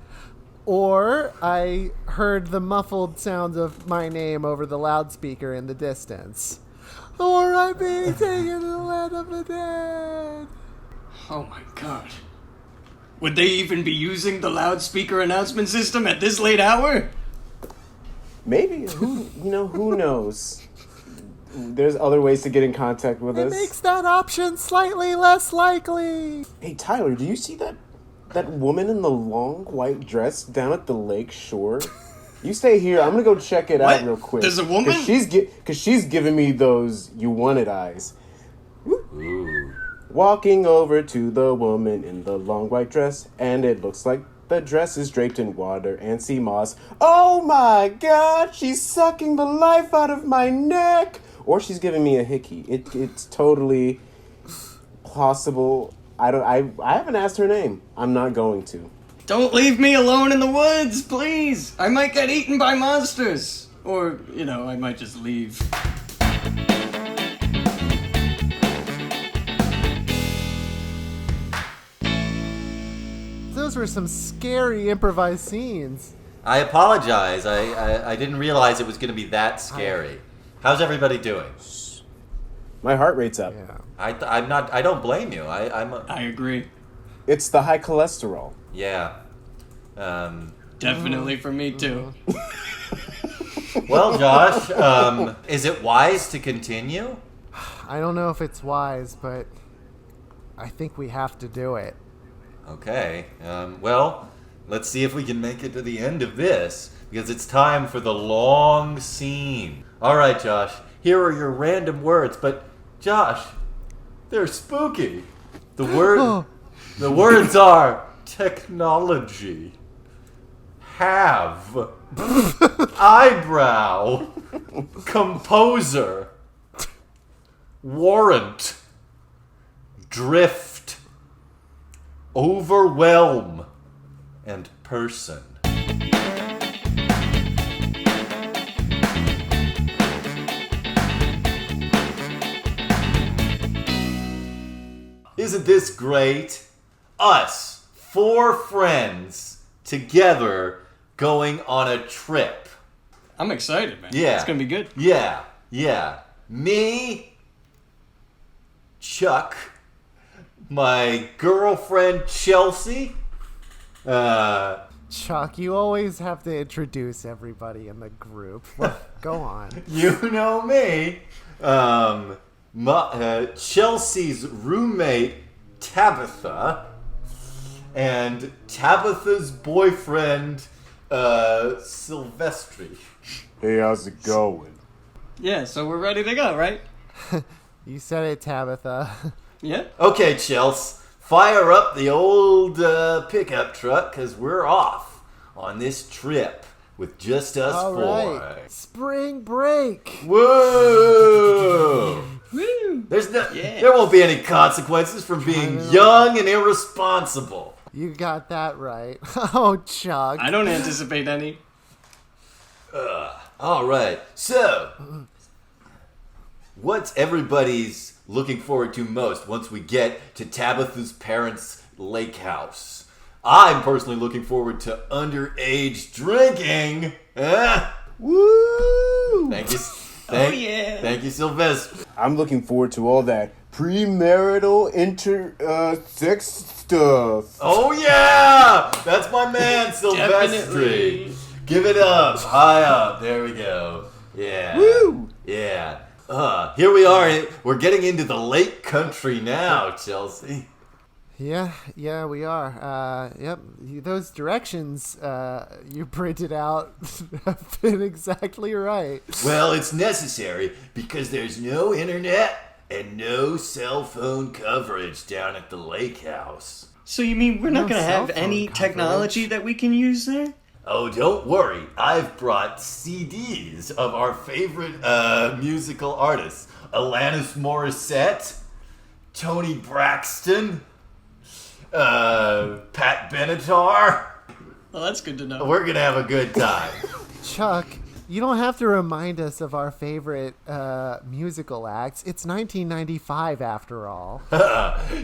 Or I heard the muffled sounds of my name over the loudspeaker in the distance. Or I'm being taken to the land of the dead!
Oh my God. Would they even be using the loudspeaker announcement system at this late hour?
Maybe. Who knows? There's other ways to get in contact with us.
It makes that option slightly less likely.
Hey, Tyler, do you see that woman in the long white dress down at the lake shore? You stay here. I'm gonna go check it out real quick.
There's a woman?
Because she's giving me those you wanted eyes.
Ooh.
Walking over to the woman in the long white dress, and it looks like the dress is draped in water and sea moss. Oh my God, she's sucking the life out of my neck! Or she's giving me a hickey. It's totally possible. I haven't asked her name. I'm not going to.
Don't leave me alone in the woods, please! I might get eaten by monsters! Or, I might just leave.
Those were some scary improvised scenes.
I apologize. I didn't realize it was going to be that scary. How's everybody doing?
My heart rate's up.
Yeah.
I'm not. I don't blame you.
I agree.
It's the high cholesterol.
Yeah.
Definitely for me too.
Well, Josh, is it wise to continue?
I don't know if it's wise, but I think we have to do it.
Okay. Well, let's see if we can make it to the end of this, because it's time for the long scene. All right, Josh. Here are your random words, but Josh, they're spooky. The words are technology, have, eyebrow, composer, warrant, drift, overwhelm, and person. Isn't this great? Us, 4 friends, together, going on a trip.
I'm excited, man.
Yeah.
It's gonna be good.
Yeah. Me, Chuck, my girlfriend Chelsea,
Chuck, you always have to introduce everybody in the group. Well, go on.
you know me, Chelsea's roommate Tabitha, and Tabitha's boyfriend Silvestri.
Hey, how's it going?
Yeah, so we're ready to go, right?
You said it, Tabitha.
Yeah.
Okay, Chels, fire up the old pickup truck, because we're off on this trip with just us
All
4.
right. Spring break.
Whoa!
Woo!
There won't be any consequences from being young and irresponsible.
You got that right. Oh, Chuck.
I don't anticipate any.
All right, so what's everybody's looking forward to most once we get to Tabitha's parents' lake house? I'm personally looking forward to underage drinking.
Woo!
Thank you.
Yeah.
Thank you, Sylvester.
I'm looking forward to all that premarital sex stuff.
Oh yeah, that's my man, Sylvester.
Definitely.
Give it up, high up. There we go. Yeah.
Woo!
Yeah. Here we are. We're getting into the lake country now, Chelsea.
Yeah, we are. Yep, those directions you printed out have been exactly right.
Well, it's necessary because there's no internet and no cell phone coverage down at the lake house.
So you mean we're not
No
gonna have
cell phone
any
coverage.
technology that we can use there?
Oh, don't worry. I've brought CDs of our favorite musical artists. Alanis Morissette, Tony Braxton, Pat Benatar.
Well, that's good to know.
We're going to have a good time.
Chuck, you don't have to remind us of our favorite musical acts. It's 1995 after all.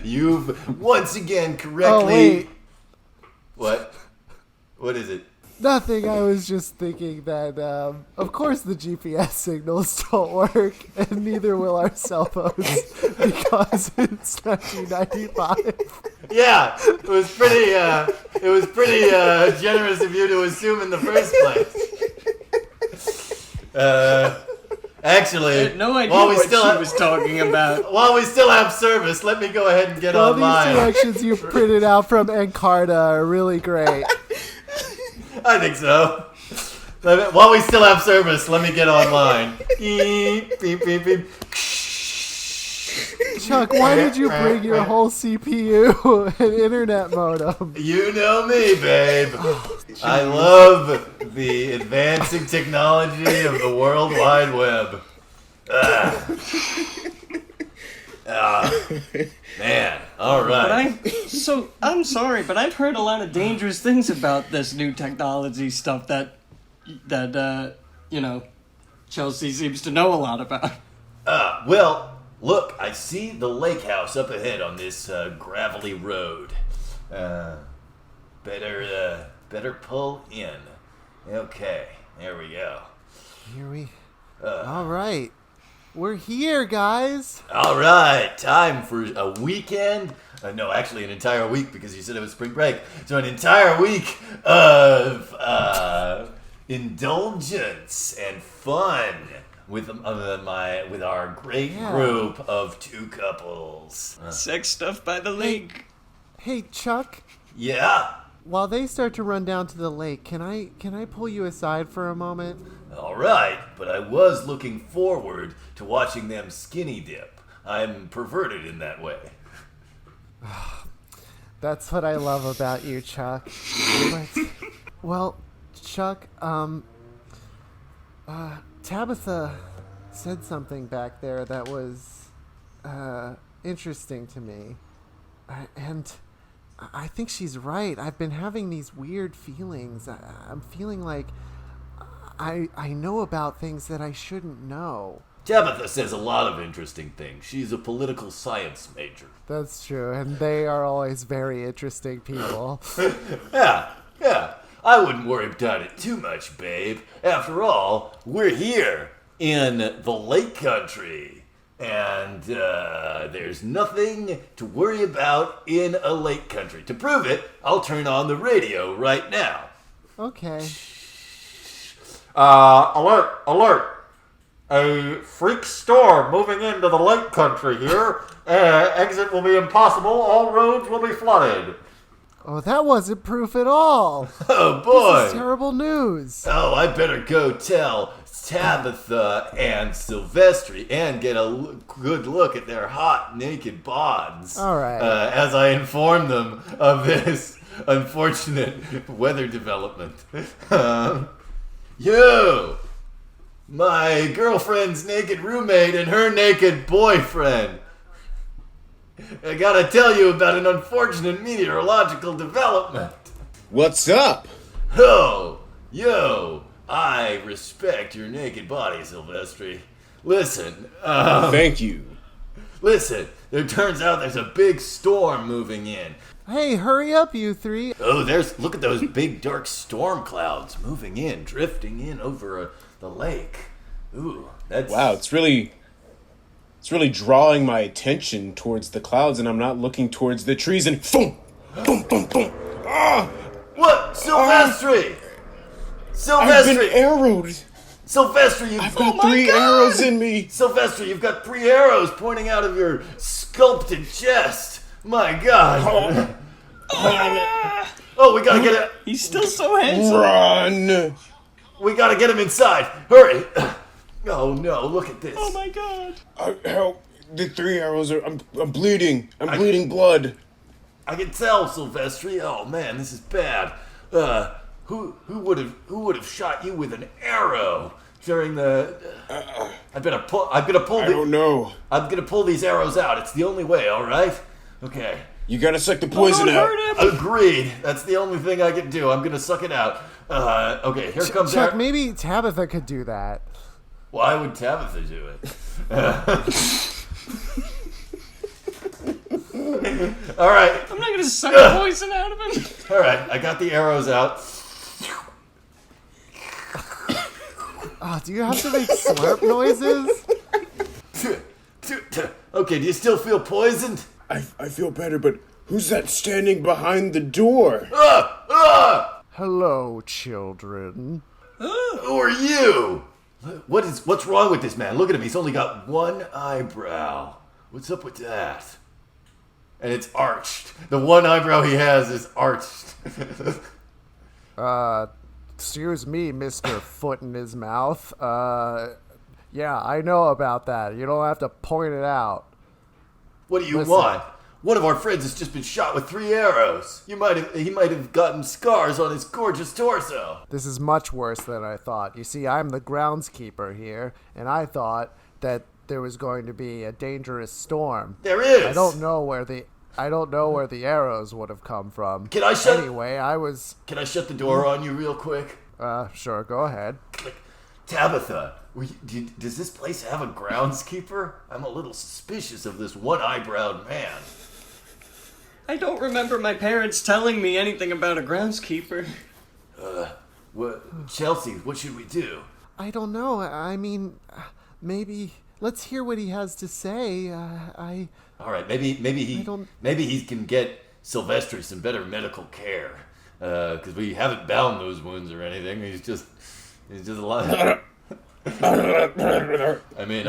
You've once again correctly...
Oh, wait.
What? What is it?
Nothing. I was just thinking that, of course, the GPS signals don't work, and neither will our cell phones because it's 1995.
Yeah, it was pretty generous of you to assume in the first place. Actually,
I had no idea
while we
what
still
she
have,
was talking about.
while we still have service, let me go ahead and get
Well, these
online.
directions you printed out from Encarta are really great.
I think so. While we still have service, let me get online. Beep, beep, beep, beep.
Chuck, why did you bring your whole CPU and internet modem?
You know me, babe. I love the advancing technology of the World Wide Web. Man, all right.
I'm sorry, but I've heard a lot of dangerous things about this new technology stuff that Chelsea seems to know a lot about.
Well, look, I see the lake house up ahead on this gravelly road. Better pull in. Okay, there we go.
Here we All right. We're here, guys.
All right, time for a weekend. No, actually an entire week because you said it was spring break. So an entire week of indulgence and fun with our great group of two couples.
Sex stuff by the lake.
Hey, Chuck.
Yeah.
While they start to run down to the lake, can I pull you aside for a moment?
All right, but I was looking forward to watching them skinny dip. I'm perverted in that way.
That's what I love about you, Chuck. Well, Chuck, Tabitha said something back there that was interesting to me. And I think she's right. I've been having these weird feelings. I'm feeling like I know about things that I shouldn't know.
Tabitha says a lot of interesting things. She's a political science major.
That's true, and they are always very interesting people.
Yeah. I wouldn't worry about it too much, babe. After all, we're here in the lake country. And there's nothing to worry about in a lake country. To prove it, I'll turn on the radio right now.
Okay.
Alert. A freak storm moving into the lake country here. Exit will be impossible. All roads will be flooded.
Oh, that wasn't proof at all.
Oh, boy.
This is terrible news.
Oh, I better go tell Tabitha and Silvestri and get a good look at their hot, naked bods.
All right.
As I inform them of this unfortunate weather development. My girlfriend's naked roommate and her naked boyfriend. I gotta tell you about an unfortunate meteorological development.
What's up?
Yo, I respect your naked body, Silvestri. Listen,
Thank you.
Listen, it turns out there's a big storm moving in.
Hey, hurry up, you three.
Oh, look at those big dark storm clouds moving in, drifting in over the lake. Ooh, that's...
Wow, it's really drawing my attention towards the clouds, and I'm not looking towards the trees, and boom, boom, boom, boom. Ah!
What? Silvestri!
I've been arrowed.
Silvestri,
I've got 3 arrows in me.
Silvestri, you've got 3 arrows pointing out of your sculpted chest. My God. Oh, we gotta get it.
He's still so handsome.
Run!
We gotta get him inside. Hurry. Oh no, look at this.
Oh my God.
Help! The 3 arrows are. I'm bleeding. I'm bleeding blood.
I can tell, Silvestri. Oh man, this is bad. Who would have shot you with an arrow during the? I'm gonna pull.
I don't know.
I'm gonna pull these arrows out. It's the only way. All right. Okay.
You gotta suck the poison out.
Hurt him.
Agreed. That's the only thing I can do. I'm gonna suck it out. Okay. Here comes
Chuck, maybe Tabitha could do that.
Why would Tabitha do it? All right.
I'm not gonna suck the poison out of him.
All right. I got the arrows out.
Oh, do you have to make slurp noises?
Okay. Do you still feel poisoned?
I feel better, but who's that standing behind the door?
Hello, children.
Who are you? What's wrong with this man? Look at him. He's only got 1 eyebrow. What's up with that? And it's arched. The 1 eyebrow he has is arched.
Excuse me, Mr. Foot in his mouth. Yeah, I know about that. You don't have to point it out.
What do you
Listen.
want? One of our friends has just been shot with 3 arrows. He might have gotten scars on his gorgeous torso.
This is much worse than I thought. You see, I'm the groundskeeper here, and I thought that there was going to be a dangerous storm.
There is.
I don't know where the arrows would have come from.
Can I shut the door on you real quick?
Sure, go ahead.
Click. Tabitha, does this place have a groundskeeper? I'm a little suspicious of this 1-eyebrowed man.
I don't remember my parents telling me anything about a groundskeeper.
Chelsea, what should we do?
I don't know. I mean, maybe let's hear what he has to say.
All right, maybe he can get Silvestri some better medical care, because we haven't bound those wounds or anything. He's just a lot. I mean,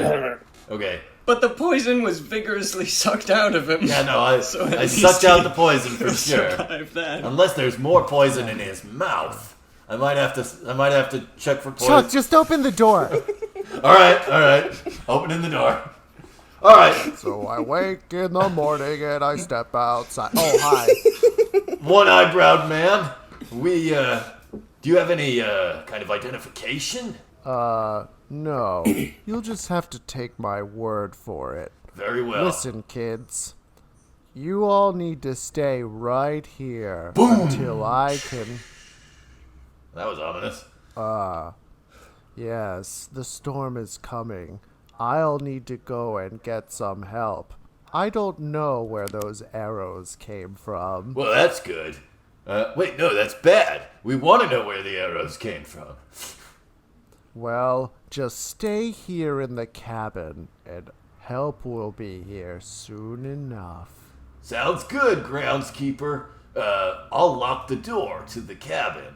okay.
But the poison was vigorously sucked out of him.
Yeah, no, I sucked out the poison for sure.
That.
Unless there's more poison in his mouth, I might have to check for poison.
Chuck, just open the door.
All right, opening the door. All right.
So I wake in the morning and I step outside. Oh, hi.
One-eyebrowed man. Do you have any kind of identification?
No. You'll just have to take my word for it.
Very well.
Listen, kids. You all need to stay right here
Boom.
until I can...
That was ominous.
Yes, the storm is coming. I'll need to go and get some help. I don't know where those arrows came from.
Well, that's good. Wait, no, that's bad. We want to know where the arrows came from.
Well, just stay here in the cabin, and help will be here soon enough.
Sounds good, groundskeeper. I'll lock the door to the cabin.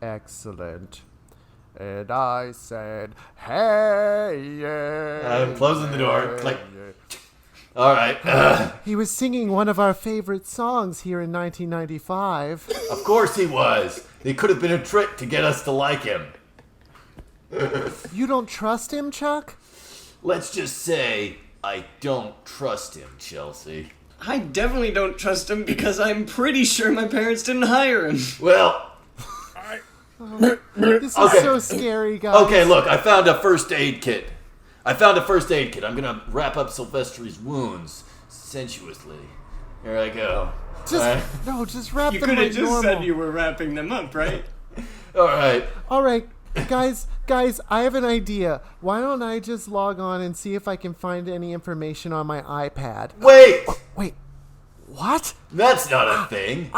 Excellent. And I said, hey, yeah.
I'm closing the door. Click. All right.
He was singing one of our favorite songs here in 1995.
Of course he was. It could have been a trick to get us to like him.
You don't trust him, Chuck?
Let's just say I don't trust him, Chelsea.
I definitely don't trust him because I'm pretty sure my parents didn't hire him.
Well,
This is
Okay.
so scary, guys.
okay, look, I found a first aid kit. I'm gonna wrap up Silvestri's wounds sensuously. Here I go.
Just wrap
You
them
could have
like
just
normal.
said you were wrapping them up, right?
All right.
All right, guys, I have an idea. Why don't I just log on and see if I can find any information on my iPad?
Wait!
Wait, what?
That's not a thing.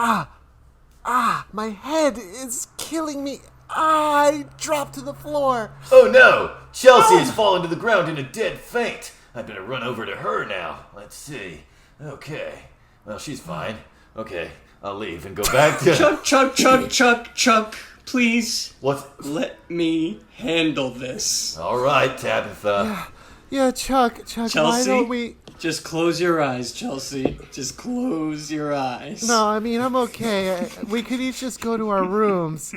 My head is killing me. I dropped to the floor.
Oh no! Chelsea has fallen to the ground in a dead faint. I better run over to her now. Let's see. Okay. Well, she's fine. Okay, I'll leave and go back to...
Chuck, please.
What?
Let me handle this.
All right, Tabitha.
Yeah, Chuck, why
Chelsea?
don't we...
Just close your eyes, Chelsea. Just close your eyes.
No, I mean, I'm okay. We could each just go to our rooms.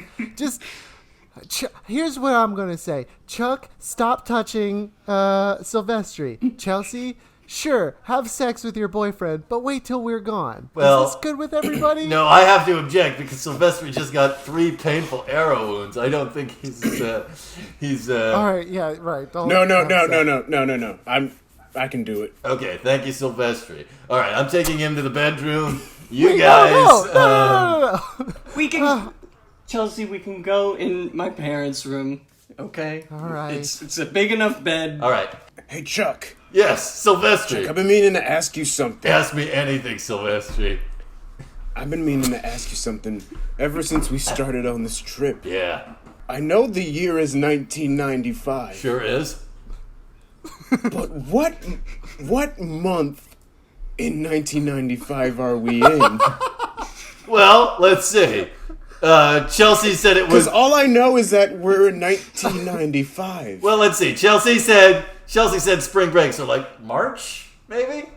Here's what I'm going to say. Chuck, stop touching Silvestri. Chelsea, sure, have sex with your boyfriend, but wait till we're gone.
Well,
is this good with everybody?
No, I have to object because Silvestri just got 3 painful arrow wounds. I don't think he's
All right, yeah, right. Don't
No.
have sex.
I can do it.
Okay, thank you, Silvestri. All right, I'm taking him to the bedroom. You
Wait,
guys...
no.
We can... Chelsea, we can go in my parents' room, okay?
All right.
It's a big enough bed.
All right.
Hey, Chuck.
Yes, Silvestri.
I've been meaning to ask you something.
Ask me anything, Silvestri.
I've been meaning to ask you something ever since we started on this trip.
Yeah,
I know the year is 1995.
sure is.
But what month in 1995 are we in?
Well, let's see. Chelsea said it was...
Because all I know is that we're in 1995.
Well, let's see. Chelsea said spring break, so like March, maybe?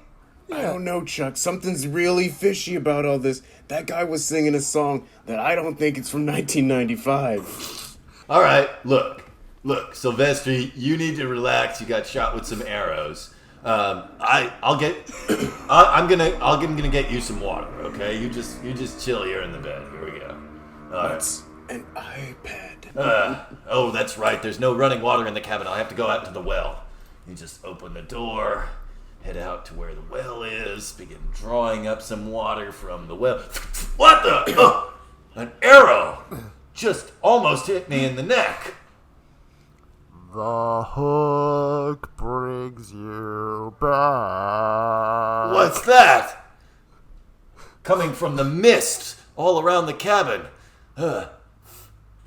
I don't know, Chuck. Something's really fishy about all this. That guy was singing a song that I don't think it's from 1995.
All right, look, Silvestri, you need to relax. You got shot with some arrows. I'm gonna get you some water. Okay, you just chill here in the bed. Here we go.
That's an iPad.
Oh, that's right. There's no running water in the cabin. I'll have to go out to the well. You just open the door, head out to where the well is, begin drawing up some water from the well. What the? Oh, an arrow just almost hit me in the neck.
The hook brings you back.
What's that? Coming from the mist all around the cabin.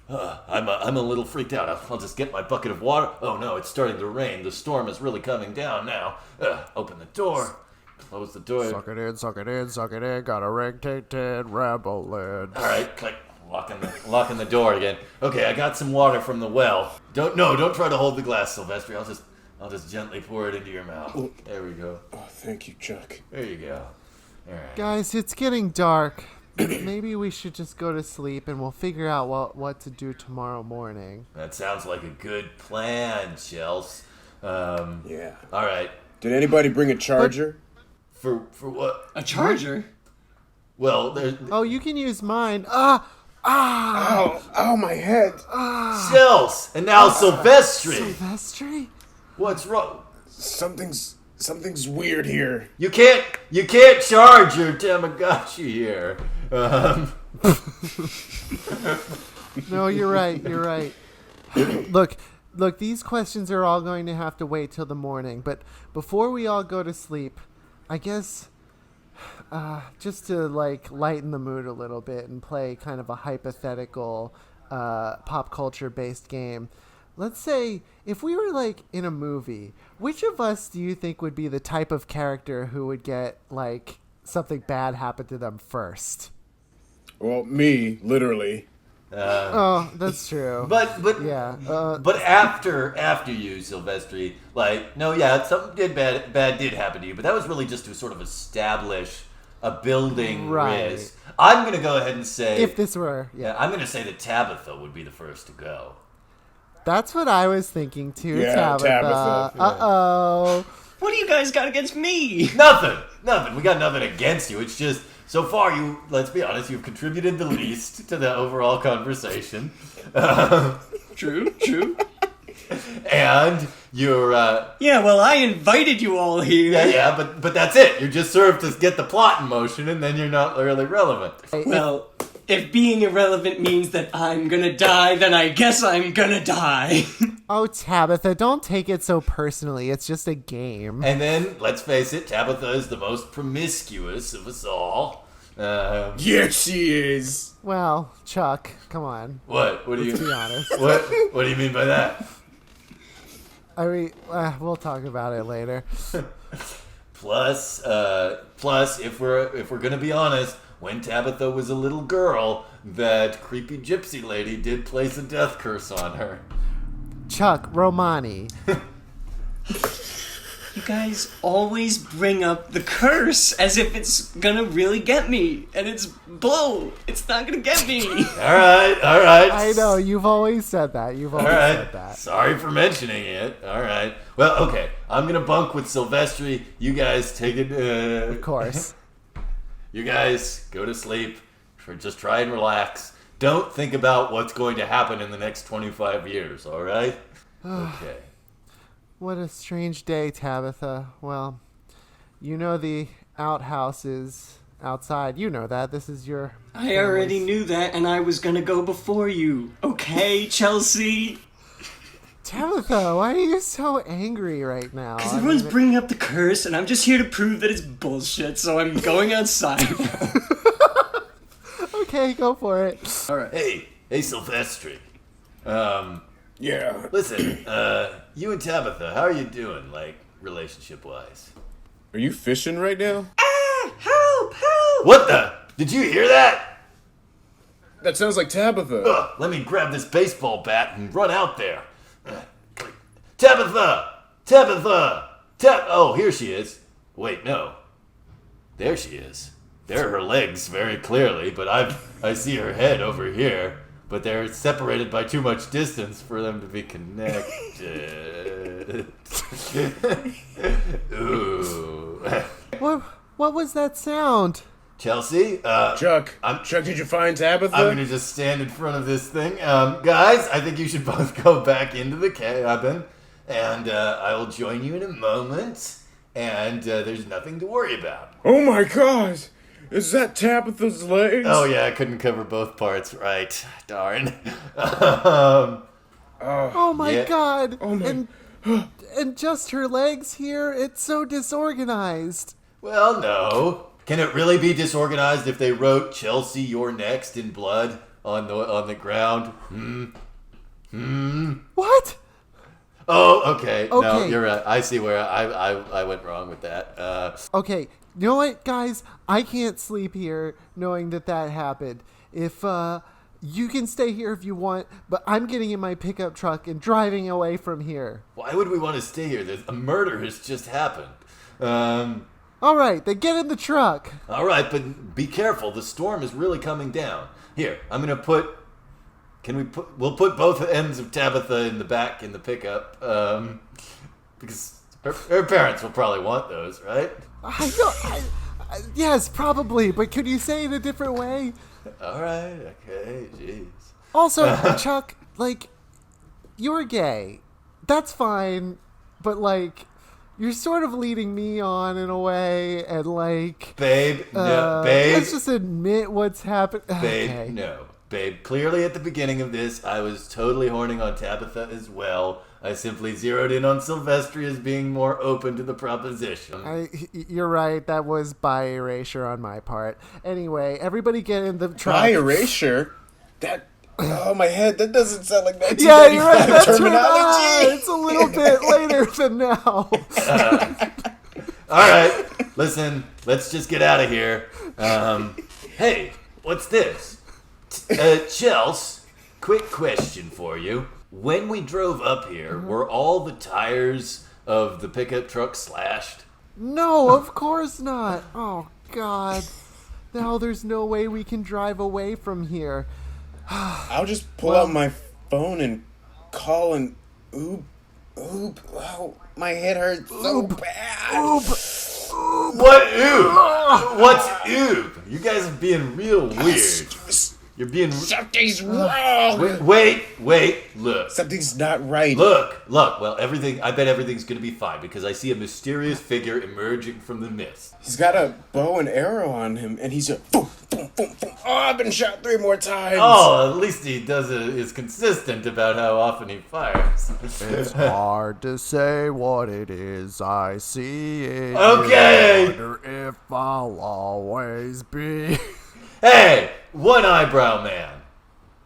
I'm a little freaked out. I'll just get my bucket of water. Oh no, it's starting to rain. The storm is really coming down now. Open the door. Close the door.
Suck it in, suck it in, suck it in. Got a ring-tainted rambling.
All right, click. Locking the door again. Okay, I got some water from the well. Don't try to hold the glass, Sylvester. I'll just gently pour it into your mouth. There we go.
Oh, thank you, Chuck.
There you go. All right.
Guys, it's getting dark. Maybe we should just go to sleep and we'll figure out what to do tomorrow morning.
That sounds like a good plan, Chels.
Yeah.
All right.
Did anybody bring a charger?
For what?
A charger?
Well, there's
Oh, you can use mine.
Oh, my head.
Chels, and now Sylvestri.
Sylvestri?
What's wrong?
Something's weird here.
You can't charge your Tamagotchi here.
No, you're right. You're right. Look, these questions are all going to have to wait till the morning. But before we all go to sleep, I guess just to like lighten the mood a little bit and play kind of a hypothetical pop culture based game. Let's say if we were like in a movie, which of us do you think would be the type of character who would get like something bad happen to them first?
Well, me, literally.
Oh, that's true.
But
yeah.
But after you, Sylvestri, like no, yeah, something bad did happen to you, but that was really just to sort of establish a building
Right.
risk. I'm gonna go ahead and say
If this were, yeah.
I'm gonna say that Tabitha would be the first to go.
That's what I was thinking too,
Yeah,
Tabitha.
Tabitha.
Uh-oh.
What do you guys got against me?
Nothing. We got nothing against you. It's just so far let's be honest, you've contributed the least to the overall conversation.
True.
And you're
Yeah, well, I invited you all here.
yeah, but that's it. You're just served to get the plot in motion, and then you're not really relevant.
Well, if being irrelevant means that I'm gonna die, then I guess I'm gonna die.
Oh, Tabitha, don't take it so personally. It's just a game.
And then, let's face it, Tabitha is the most promiscuous of us all.
Yes, she is.
Well, Chuck, come on.
What? What do you?
Let's be honest.
What do you mean by that?
I mean, we'll talk about it later.
Plus, if we're gonna be honest, when Tabitha was a little girl, that creepy gypsy lady did place a death curse on her.
Chuck, Romani.
You guys always bring up the curse as if it's gonna really get me, and it's bull. It's not gonna get me.
All right.
I know, you've always said that. You've always said that.
Sorry for mentioning it. All right. Well, okay. I'm gonna bunk with Sylvestri. You guys take it.
Of course.
You guys go to sleep. Just try and relax. Don't think about what's going to happen in the next 25 years. All right. Okay.
What a strange day, Tabitha. Well, you know the outhouse is outside. You know that. This is your...
I already knew that, and I was gonna go before you. Okay, Chelsea?
Tabitha, why are you so angry right now?
Because everyone's bringing up the curse, and I'm just here to prove that it's bullshit, so I'm going outside.
Okay, go for it.
All right.
Hey, Sylvestri.
Yeah.
Listen, you and Tabitha, how are you doing, like, relationship-wise?
Are you fishing right now?
Help!
What the? Did you hear that?
That sounds like Tabitha.
Ugh, let me grab this baseball bat and run out there. Tabitha! Oh, here she is. Wait, no. There she is. There are her legs very clearly, but I see her head over here. But they're separated by too much distance for them to be connected. Ooh.
What was that sound?
Chelsea?
Chuck, did you find Tabitha?
I'm gonna just stand in front of this thing. Guys, I think you should both go back into the cabin, and I will join you in a moment. And there's nothing to worry about.
Oh my God! Is that Tabitha's legs?
Oh yeah, I couldn't cover both parts. Right? Darn.
Oh my
Yeah.
God!
Oh my-
And just her legs here. It's so disorganized.
Well, no. Can it really be disorganized if they wrote "Chelsea, you're next" in blood on the ground.
What?
Oh, okay. No,
Okay.
you're right. I see where I went wrong with that.
Okay, you know what, guys? I can't sleep here knowing that happened. If, you can stay here if you want, but I'm getting in my pickup truck and driving away from here.
Why would we want to stay here? A murder has just happened.
All right, then get in the truck.
All right, but be careful. The storm is really coming down. Here, I'm gonna put. We'll put both ends of Tabitha in the back in the pickup, because her parents will probably want those, right?
Yes, probably, but could you say it a different way?
All right, okay, jeez.
Also, Chuck, like, you're gay. That's fine, but, like, you're sort of leading me on in a way, and, like...
Babe, no, babe.
Let's just admit what's happened.
Babe,
Okay.
no. Babe, clearly at the beginning of this, I was totally horning on Tabitha as well. I simply zeroed in on Silvestri as being more open to the proposition.
You're right, that was by erasure on my part. Anyway, everybody get in the truck.
By erasure? That... Oh, my head, that doesn't sound like 1995
Yeah, you're right, that's
terminology.
It's a little bit later than now.
All right, listen, let's just get out of here. Hey, what's this? Chels, quick question for you. When we drove up here, were all the tires of the pickup truck slashed?
No, of course not. Oh, God. Now there's no way we can drive away from here.
I'll just pull out my phone and call an Oop. Oh, my head hurts so bad.
What oob? What's oob? You guys are being real weird. You're being...
Something's wrong.
Wait, look.
Something's not right.
Look, well, I bet everything's gonna be fine because I see a mysterious figure emerging from the mist.
He's got a bow and arrow on him, and he's a boom, boom, boom, boom. Oh, I've been shot 3 more times.
Oh, at least he is consistent about how often he fires.
It's hard to say what it is I see in
Okay.
you. Wonder if I'll always be...
Hey, one eyebrow man.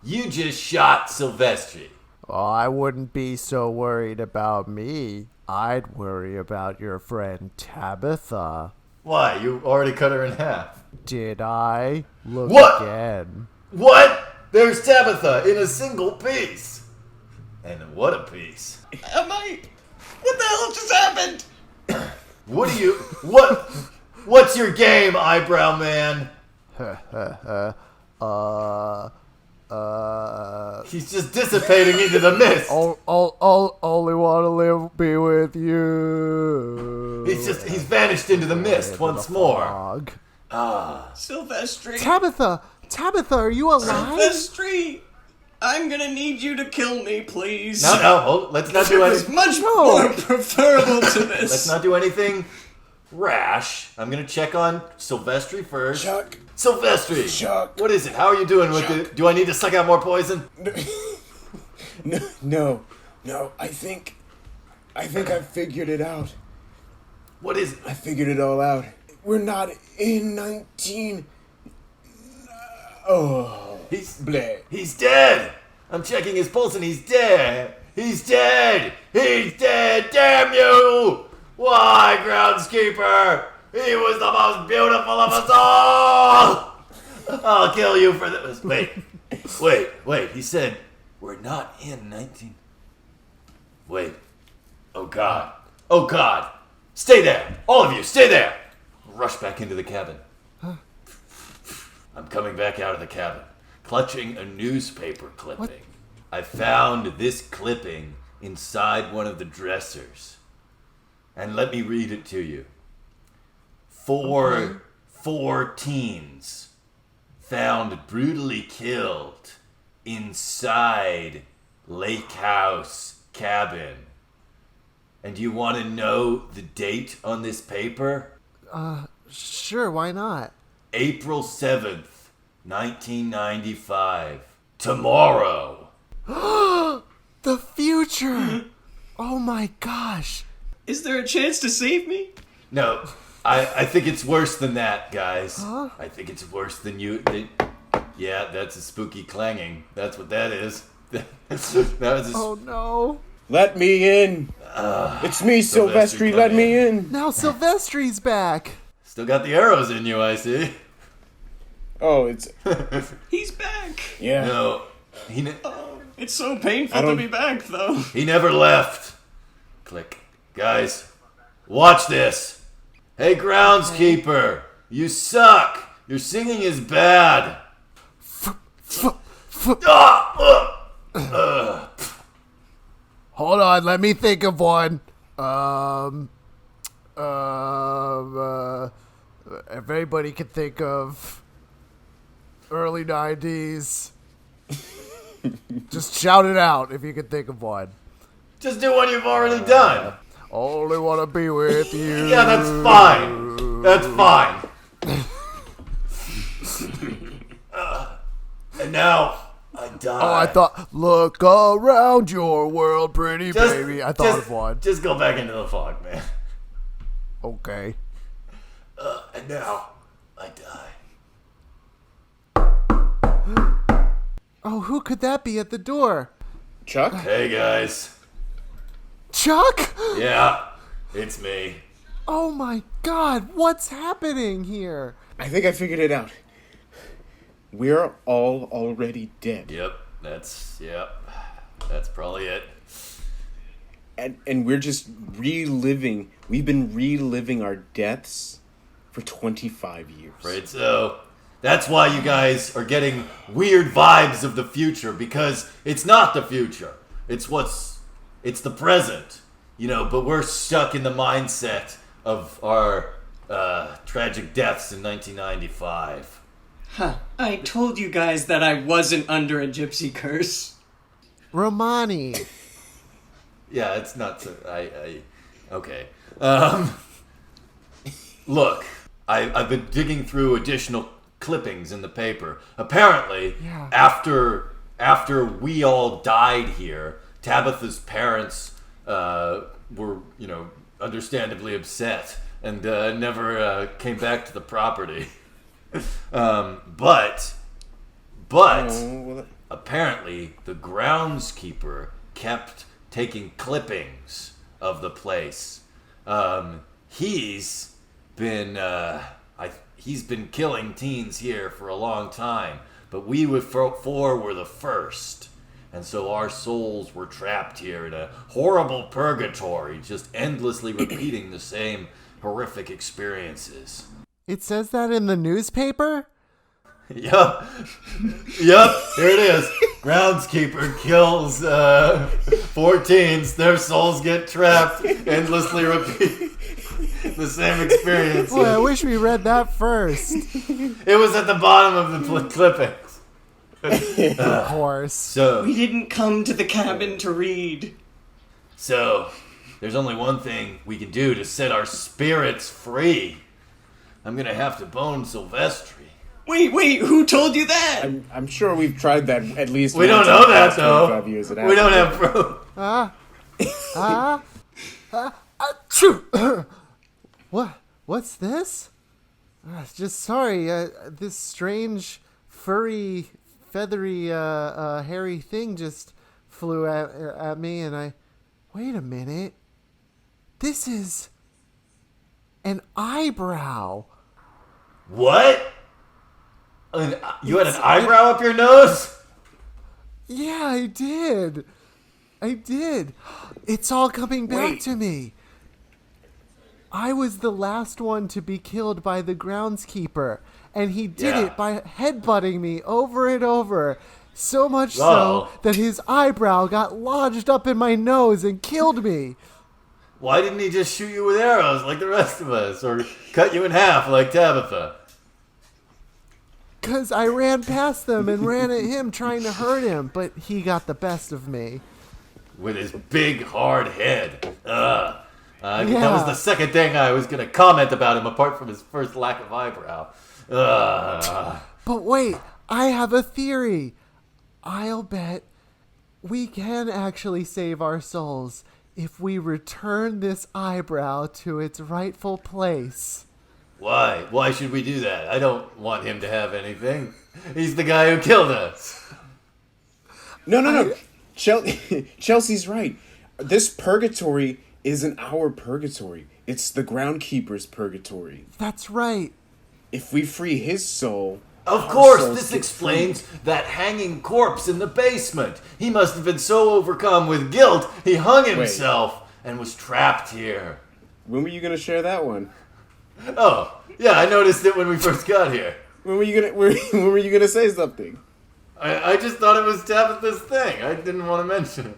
You just shot Silvestri.
Oh, I wouldn't be so worried about me. I'd worry about your friend Tabitha.
Why? You already cut her in half.
Did I? Look
What?
again.
What? There's Tabitha in a single piece. And what a piece.
Am I? What the hell just happened?
What's your game, eyebrow man? He's just dissipating into the mist.
Only want to be with you.
He's vanished into the mist once more.
Fog.
Silvestri.
Tabitha, are you alive?
Silvestri. I'm gonna need you to kill me, please.
No, let's not do
It's
anything.
much more preferable to this.
Let's not do anything rash. I'm gonna check on Silvestri first.
Chuck.
Silvestri.
Chuck.
What is it? How are you doing with it? Do I need to suck out more poison?
No. I think I figured it out.
What is it?
I figured it all out. We're not in 19... Oh.
He's dead. I'm checking his pulse and he's dead. He's dead. Damn you. Why, groundskeeper? He was the most beautiful of us all. I'll kill you for this. Wait. He said, we're not in 19... Wait. Oh, God. Stay there. All of you, stay there. Rush back into the cabin. I'm coming back out of the cabin, clutching a newspaper clipping.
What?
I found this clipping inside one of the dressers. And let me read it to you. Four teens found brutally killed inside Lake House cabin. And you want to know the date on this paper?
Sure, why not?
April 7th, 1995. Tomorrow.
The future! Oh my gosh.
Is there a chance to save me?
No, I think it's worse than that, guys.
Huh?
I think it's worse than you. Yeah, that's a spooky clanging. That's what that is. That was a
Oh no.
Let me in. It's me,
Sylvester,
Silvestri.
come
Let me
in.
in.
Now Silvestri's back.
Still got the arrows in you, I see.
Oh, it's
He's back.
yeah.
No,
It's so painful to be back, though.
he never left. Click. Guys, watch this. Hey, groundskeeper, you suck. Your singing is bad.
Hold on, let me think of one. If anybody can think of early 90s, just shout it out if you can think of one.
Just do what you've already done.
Only want to be with you.
Yeah, that's fine. That's fine. And now I die.
Oh, I thought, look around your world, pretty baby. I thought of one.
Just go back into the fog, man.
Okay.
And now I die.
Oh, who could that be at the door?
Chuck?
Hey, guys.
Chuck?
Yeah, it's me.
Oh my God, what's happening here?
I think I figured it out. We're all already dead.
Yep, that's probably it.
And we're just reliving. We've been reliving our deaths for 25 years.
Afraid so. That's why you guys are getting weird vibes of the future, because it's not the future. It's the present. You know, but we're stuck in the mindset of our tragic deaths in 1995.
Huh. I told you guys that I wasn't under a gypsy curse.
Romani.
Yeah, it's not so. Okay. Look, I've been digging through additional clippings in the paper. Apparently,
Yeah.
after we all died here, Tabitha's parents were, understandably upset and never came back to the property. But apparently the groundskeeper kept taking clippings of the place. He's been killing teens here for a long time, but we four were the first. And so our souls were trapped here in a horrible purgatory, just endlessly repeating the same horrific experiences.
It says that in the newspaper?
Yup. Here it is. Groundskeeper kills 4 teens. Their souls get trapped, endlessly repeat the same experience.
Boy, I wish we read that first.
It was at the bottom of the clippings.
Of course.
So,
We didn't come to the cabin to read.
So, there's only one thing we can do to set our spirits free. I'm gonna have to bone Silvestri.
Wait, who told you that?
I'm sure we've tried that at least.
We don't
once in
know
the
that
past
though.
25 years. It
We don't
hasn't.
have proof.
What's this? Just sorry, this strange, furry, feathery, hairy thing just flew at me, and wait a minute. This is an eyebrow.
What? You had an eyebrow up your nose?
Yeah, I did. It's all coming back to me. I was the last one to be killed by the groundskeeper, and he did it by headbutting me over and over. So much so that his eyebrow got lodged up in my nose and killed me.
Why didn't he just shoot you with arrows like the rest of us? Or cut you in half like Tabitha?
Because I ran past them and ran at him trying to hurt him, but he got the best of me.
With his big, hard head. That was the second thing I was going to comment about him, apart from his first lack of eyebrow.
But wait, I have a theory. I'll bet we can actually save our souls if we return this eyebrow to its rightful place.
Why? Why should we do that? I don't want him to have anything. He's the guy who killed us.
No. Chelsea's right. This purgatory isn't our purgatory. It's the groundskeeper's purgatory.
That's right.
If we free his soul...
Of
our
course,
souls
this
get
explains
freed.
that hanging corpse in the basement. He must have been so overcome with guilt, he hung himself and was trapped here.
When were you going to share that one?
Oh, yeah, I noticed it when we first got here.
When were you gonna say something?
I just thought it was Tabitha's thing. I didn't want to mention it.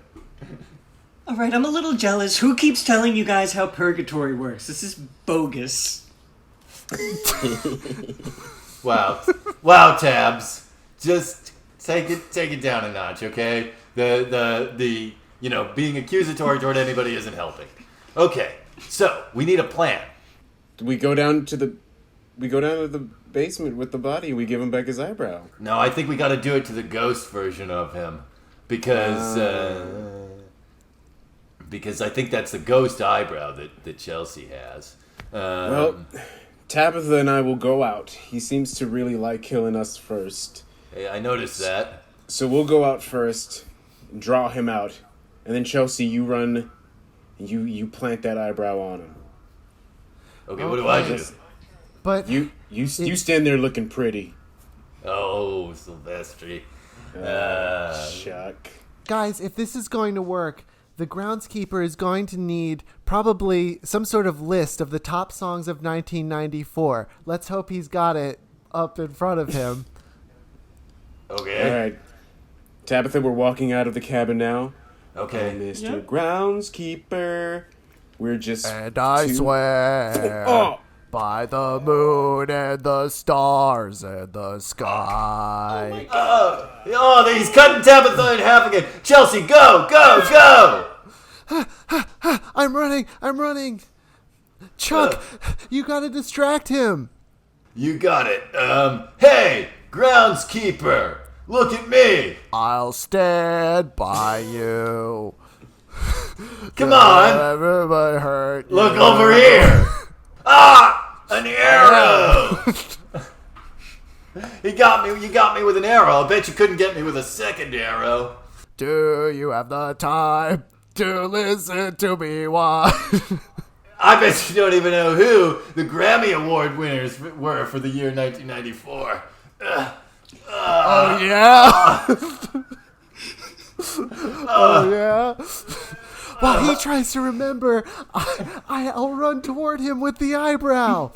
Alright, I'm a little jealous. Who keeps telling you guys how purgatory works? This is bogus.
Wow, Tabs. Just take it down a notch, okay? The being accusatory toward anybody isn't helping. Okay, so we need a plan.
We go down to the basement with the body. We give him back his eyebrow.
No, I think we got to do it to the ghost version of him because I think that's the ghost eyebrow that Chelsea has.
Well, Tabitha and I will go out. He seems to really like killing us first.
Hey, I noticed that.
So we'll go out first, draw him out, and then Chelsea, you run, you plant that eyebrow on him.
Okay, what do I do?
But
You stand there looking pretty.
Oh, Sylvester.
Chuck.
guys, if this is going to work, the groundskeeper is going to need probably some sort of list of the top songs of 1994. Let's hope he's got it up in front of him.
Okay.
All right, Tabitha, we're walking out of the cabin now.
Okay.
Mr. Groundskeeper, we're just...
And I swear
Oh!
by the moon and the stars and the sky.
Oh, he's cutting Tabitha in half again. Chelsea, go, go, go!
I'm running. Chuck, you gotta distract him.
You got it. Hey, groundskeeper, look at me.
I'll stand by you.
Come on,
Everybody hurt you.
look over here. An arrow. You got me with an arrow. I bet you couldn't get me with a second arrow.
Do you have the time to listen to me? Why?
I bet you don't even know who the Grammy Award winners were for the year 1994.
Oh yeah. Oh yeah. While he tries to remember, I'll run toward him with the eyebrow.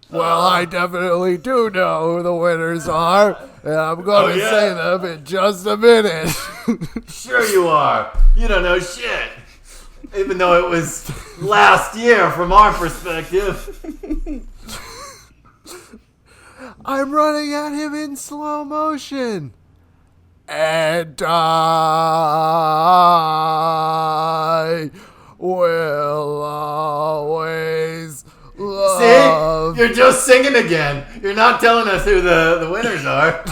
Well, I definitely do know who the winners are, and I'm going to say them in just a minute.
Sure you are. You don't know shit. Even though it was last year from our perspective.
I'm running at him in slow motion. And I will always love...
See? You're just singing again. You're not telling us who the winners are.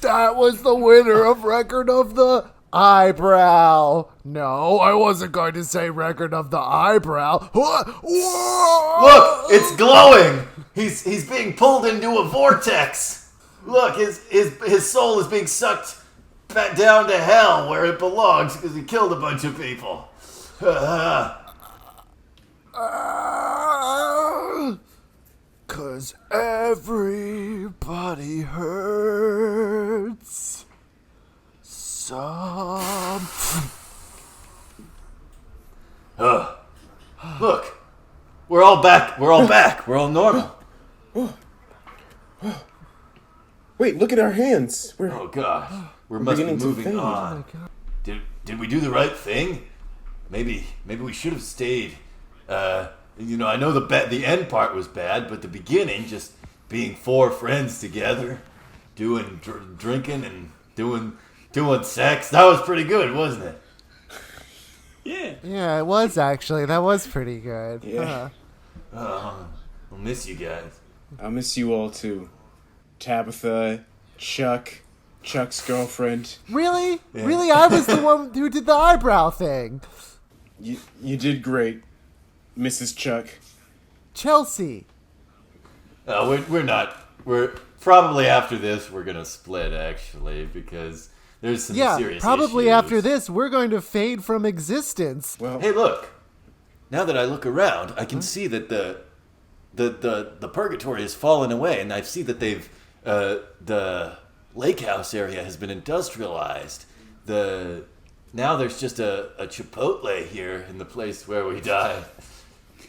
That was the winner of Record of the Eyebrow. No, I wasn't going to say Record of the Eyebrow. Whoa!
Look, it's glowing. He's being pulled into a vortex. Look, his soul is being sucked back down to hell where it belongs because he killed a bunch of people.
'Cause everybody hurts some.
Look, we're all back. We're all back. We're all normal.
Wait, look at our hands.
Oh God, we must be
beginning to
moving
fade.
on. Did we do the right thing? Maybe we should have stayed. I know the end part was bad, but the beginning, just being four friends together, doing drinking and doing sex, that was pretty good, wasn't it?
Yeah.
Yeah, it was actually. That was pretty good.
Yeah.
I'll miss you guys.
I'll miss you all too. Tabitha, Chuck's girlfriend.
Really? Yeah. Really? I was the one who did the eyebrow thing.
You did great, Mrs. Chuck.
Chelsea.
We're not we're probably after this we're gonna split actually because there's some serious
probably
issues.
after this we're going to fade from existence.
Well,
Hey, look! Now that I look around, I can see that the purgatory has fallen away, and I see that the lake house area has been industrialized. Now there's just a Chipotle here in the place where we died.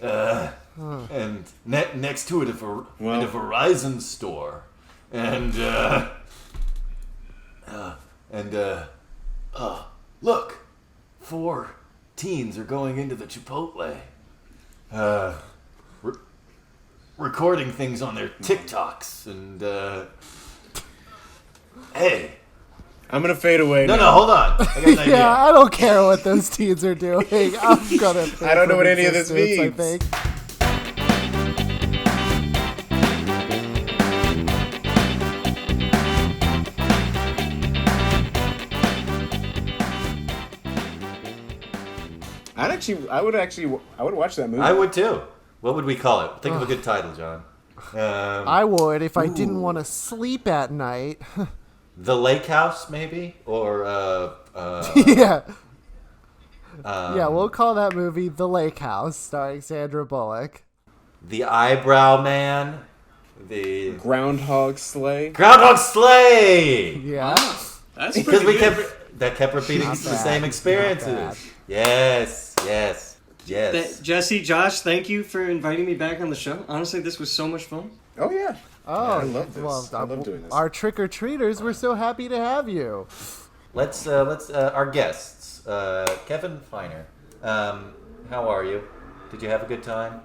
And next to it, a Verizon store. And look, 4 teens are going into the Chipotle, recording things on their TikToks, and hey.
I'm gonna fade away.
No,
now.
hold on. I got an idea.
Yeah, I don't care what those teens are doing. I'm gonna.
I don't know what any of this means.
I think.
I would watch that movie.
I would too. What would we call it? Think of a good title, John.
I would if I didn't want to sleep at night.
The Lake House, maybe? Or,
Yeah. Yeah, we'll call that movie The Lake House, starring Sandra Bullock.
The Eyebrow Man. The
Groundhog Slay.
Groundhog Slay!
Yeah.
That's
Because
pretty good.
kept repeating
Not
the
bad.
same
Not
experiences.
bad.
Yes.
Jesse, Josh, thank you for inviting me back on the show. Honestly, this was so much fun.
Oh yeah.
Oh,
I love this.
Well,
I love doing this.
Our trick-or-treaters, we're so happy to have you.
Let's our guests. Kevin Feiner. How are you? Did you have a good time?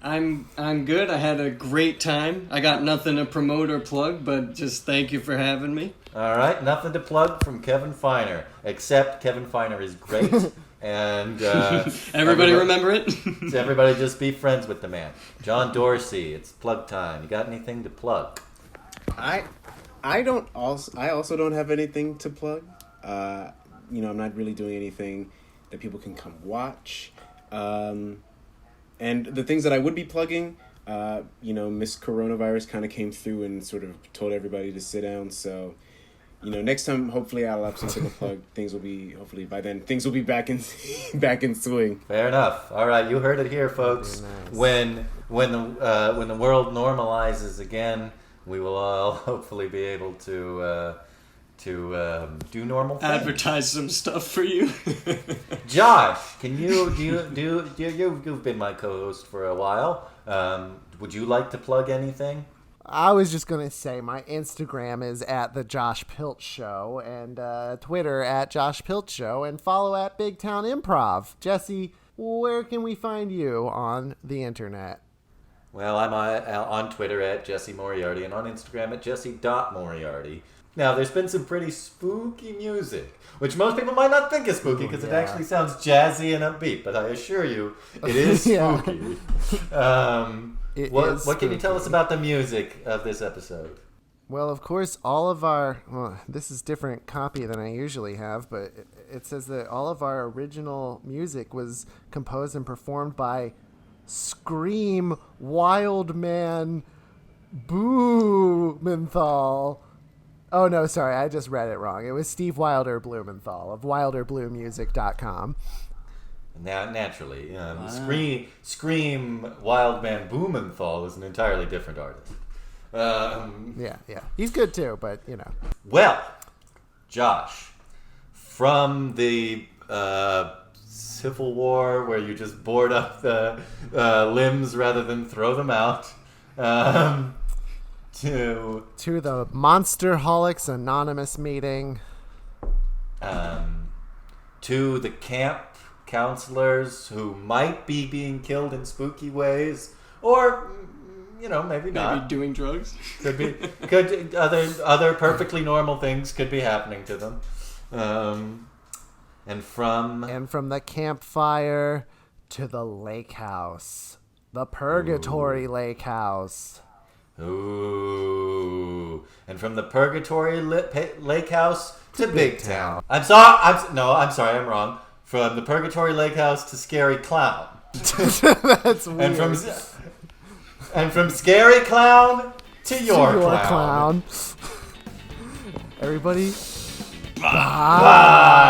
I'm good. I had a great time. I got nothing to promote or plug, but just thank you for having me.
All right, nothing to plug from Kevin Feiner, except Kevin Feiner is great, and
Everybody remember it?
everybody just be friends with the man. John Dorsey, it's plug time. You got anything to plug?
I also don't have anything to plug. I'm not really doing anything that people can come watch. And the things that I would be plugging, Miss Coronavirus kind of came through and sort of told everybody to sit down. So, next time, hopefully I'll have something to plug. Hopefully by then, things will be back in swing.
Fair enough. All right, you heard it here, folks.
Nice.
When the world normalizes again, we will all hopefully be able to do normal things.
Advertise some stuff for you.
Josh, can you've been my co-host for a while. Would you like to plug anything?
I was just going to say my Instagram is at The Josh Pilt Show and Twitter at Josh Pilt Show and follow at Big Town Improv. Jesse, where can we find you on the internet?
Well, I'm on Twitter at Jesse Moriarty and on Instagram at Jesse.Moriarty. Now, there's been some pretty spooky music, which most people might not think is spooky because it actually sounds jazzy and upbeat, but I assure you, it is spooky. What can you tell us about the music of this episode?
Well, of course, all of our... Well, this is different copy than I usually have, but it says that all of our original music was composed and performed by Scream Wildman Blumenthal. Oh, no, sorry, I just read it wrong. It was Steve Wilder Blumenthal of wilderbluemusic.com.
Now, naturally, Scream Wildman Blumenthal is an entirely different artist.
Yeah. He's good too, but,
Well, Josh, from the Civil War where you just board up the limbs rather than throw them out, to
the Monsterholics Anonymous meeting.
To the camp counselors who might be being killed in spooky ways, or maybe not.
Maybe doing drugs.
Could other perfectly normal things could be happening to them. And from
the campfire to the lake house, the Purgatory Lake House.
Ooh. And from the Purgatory Lake House to Big Town. I'm sorry, I'm wrong. From the Purgatory Lake House to Scary Clown.
That's weird.
And from Scary Clown To your
Your
clown.
clown. Everybody.
Bye.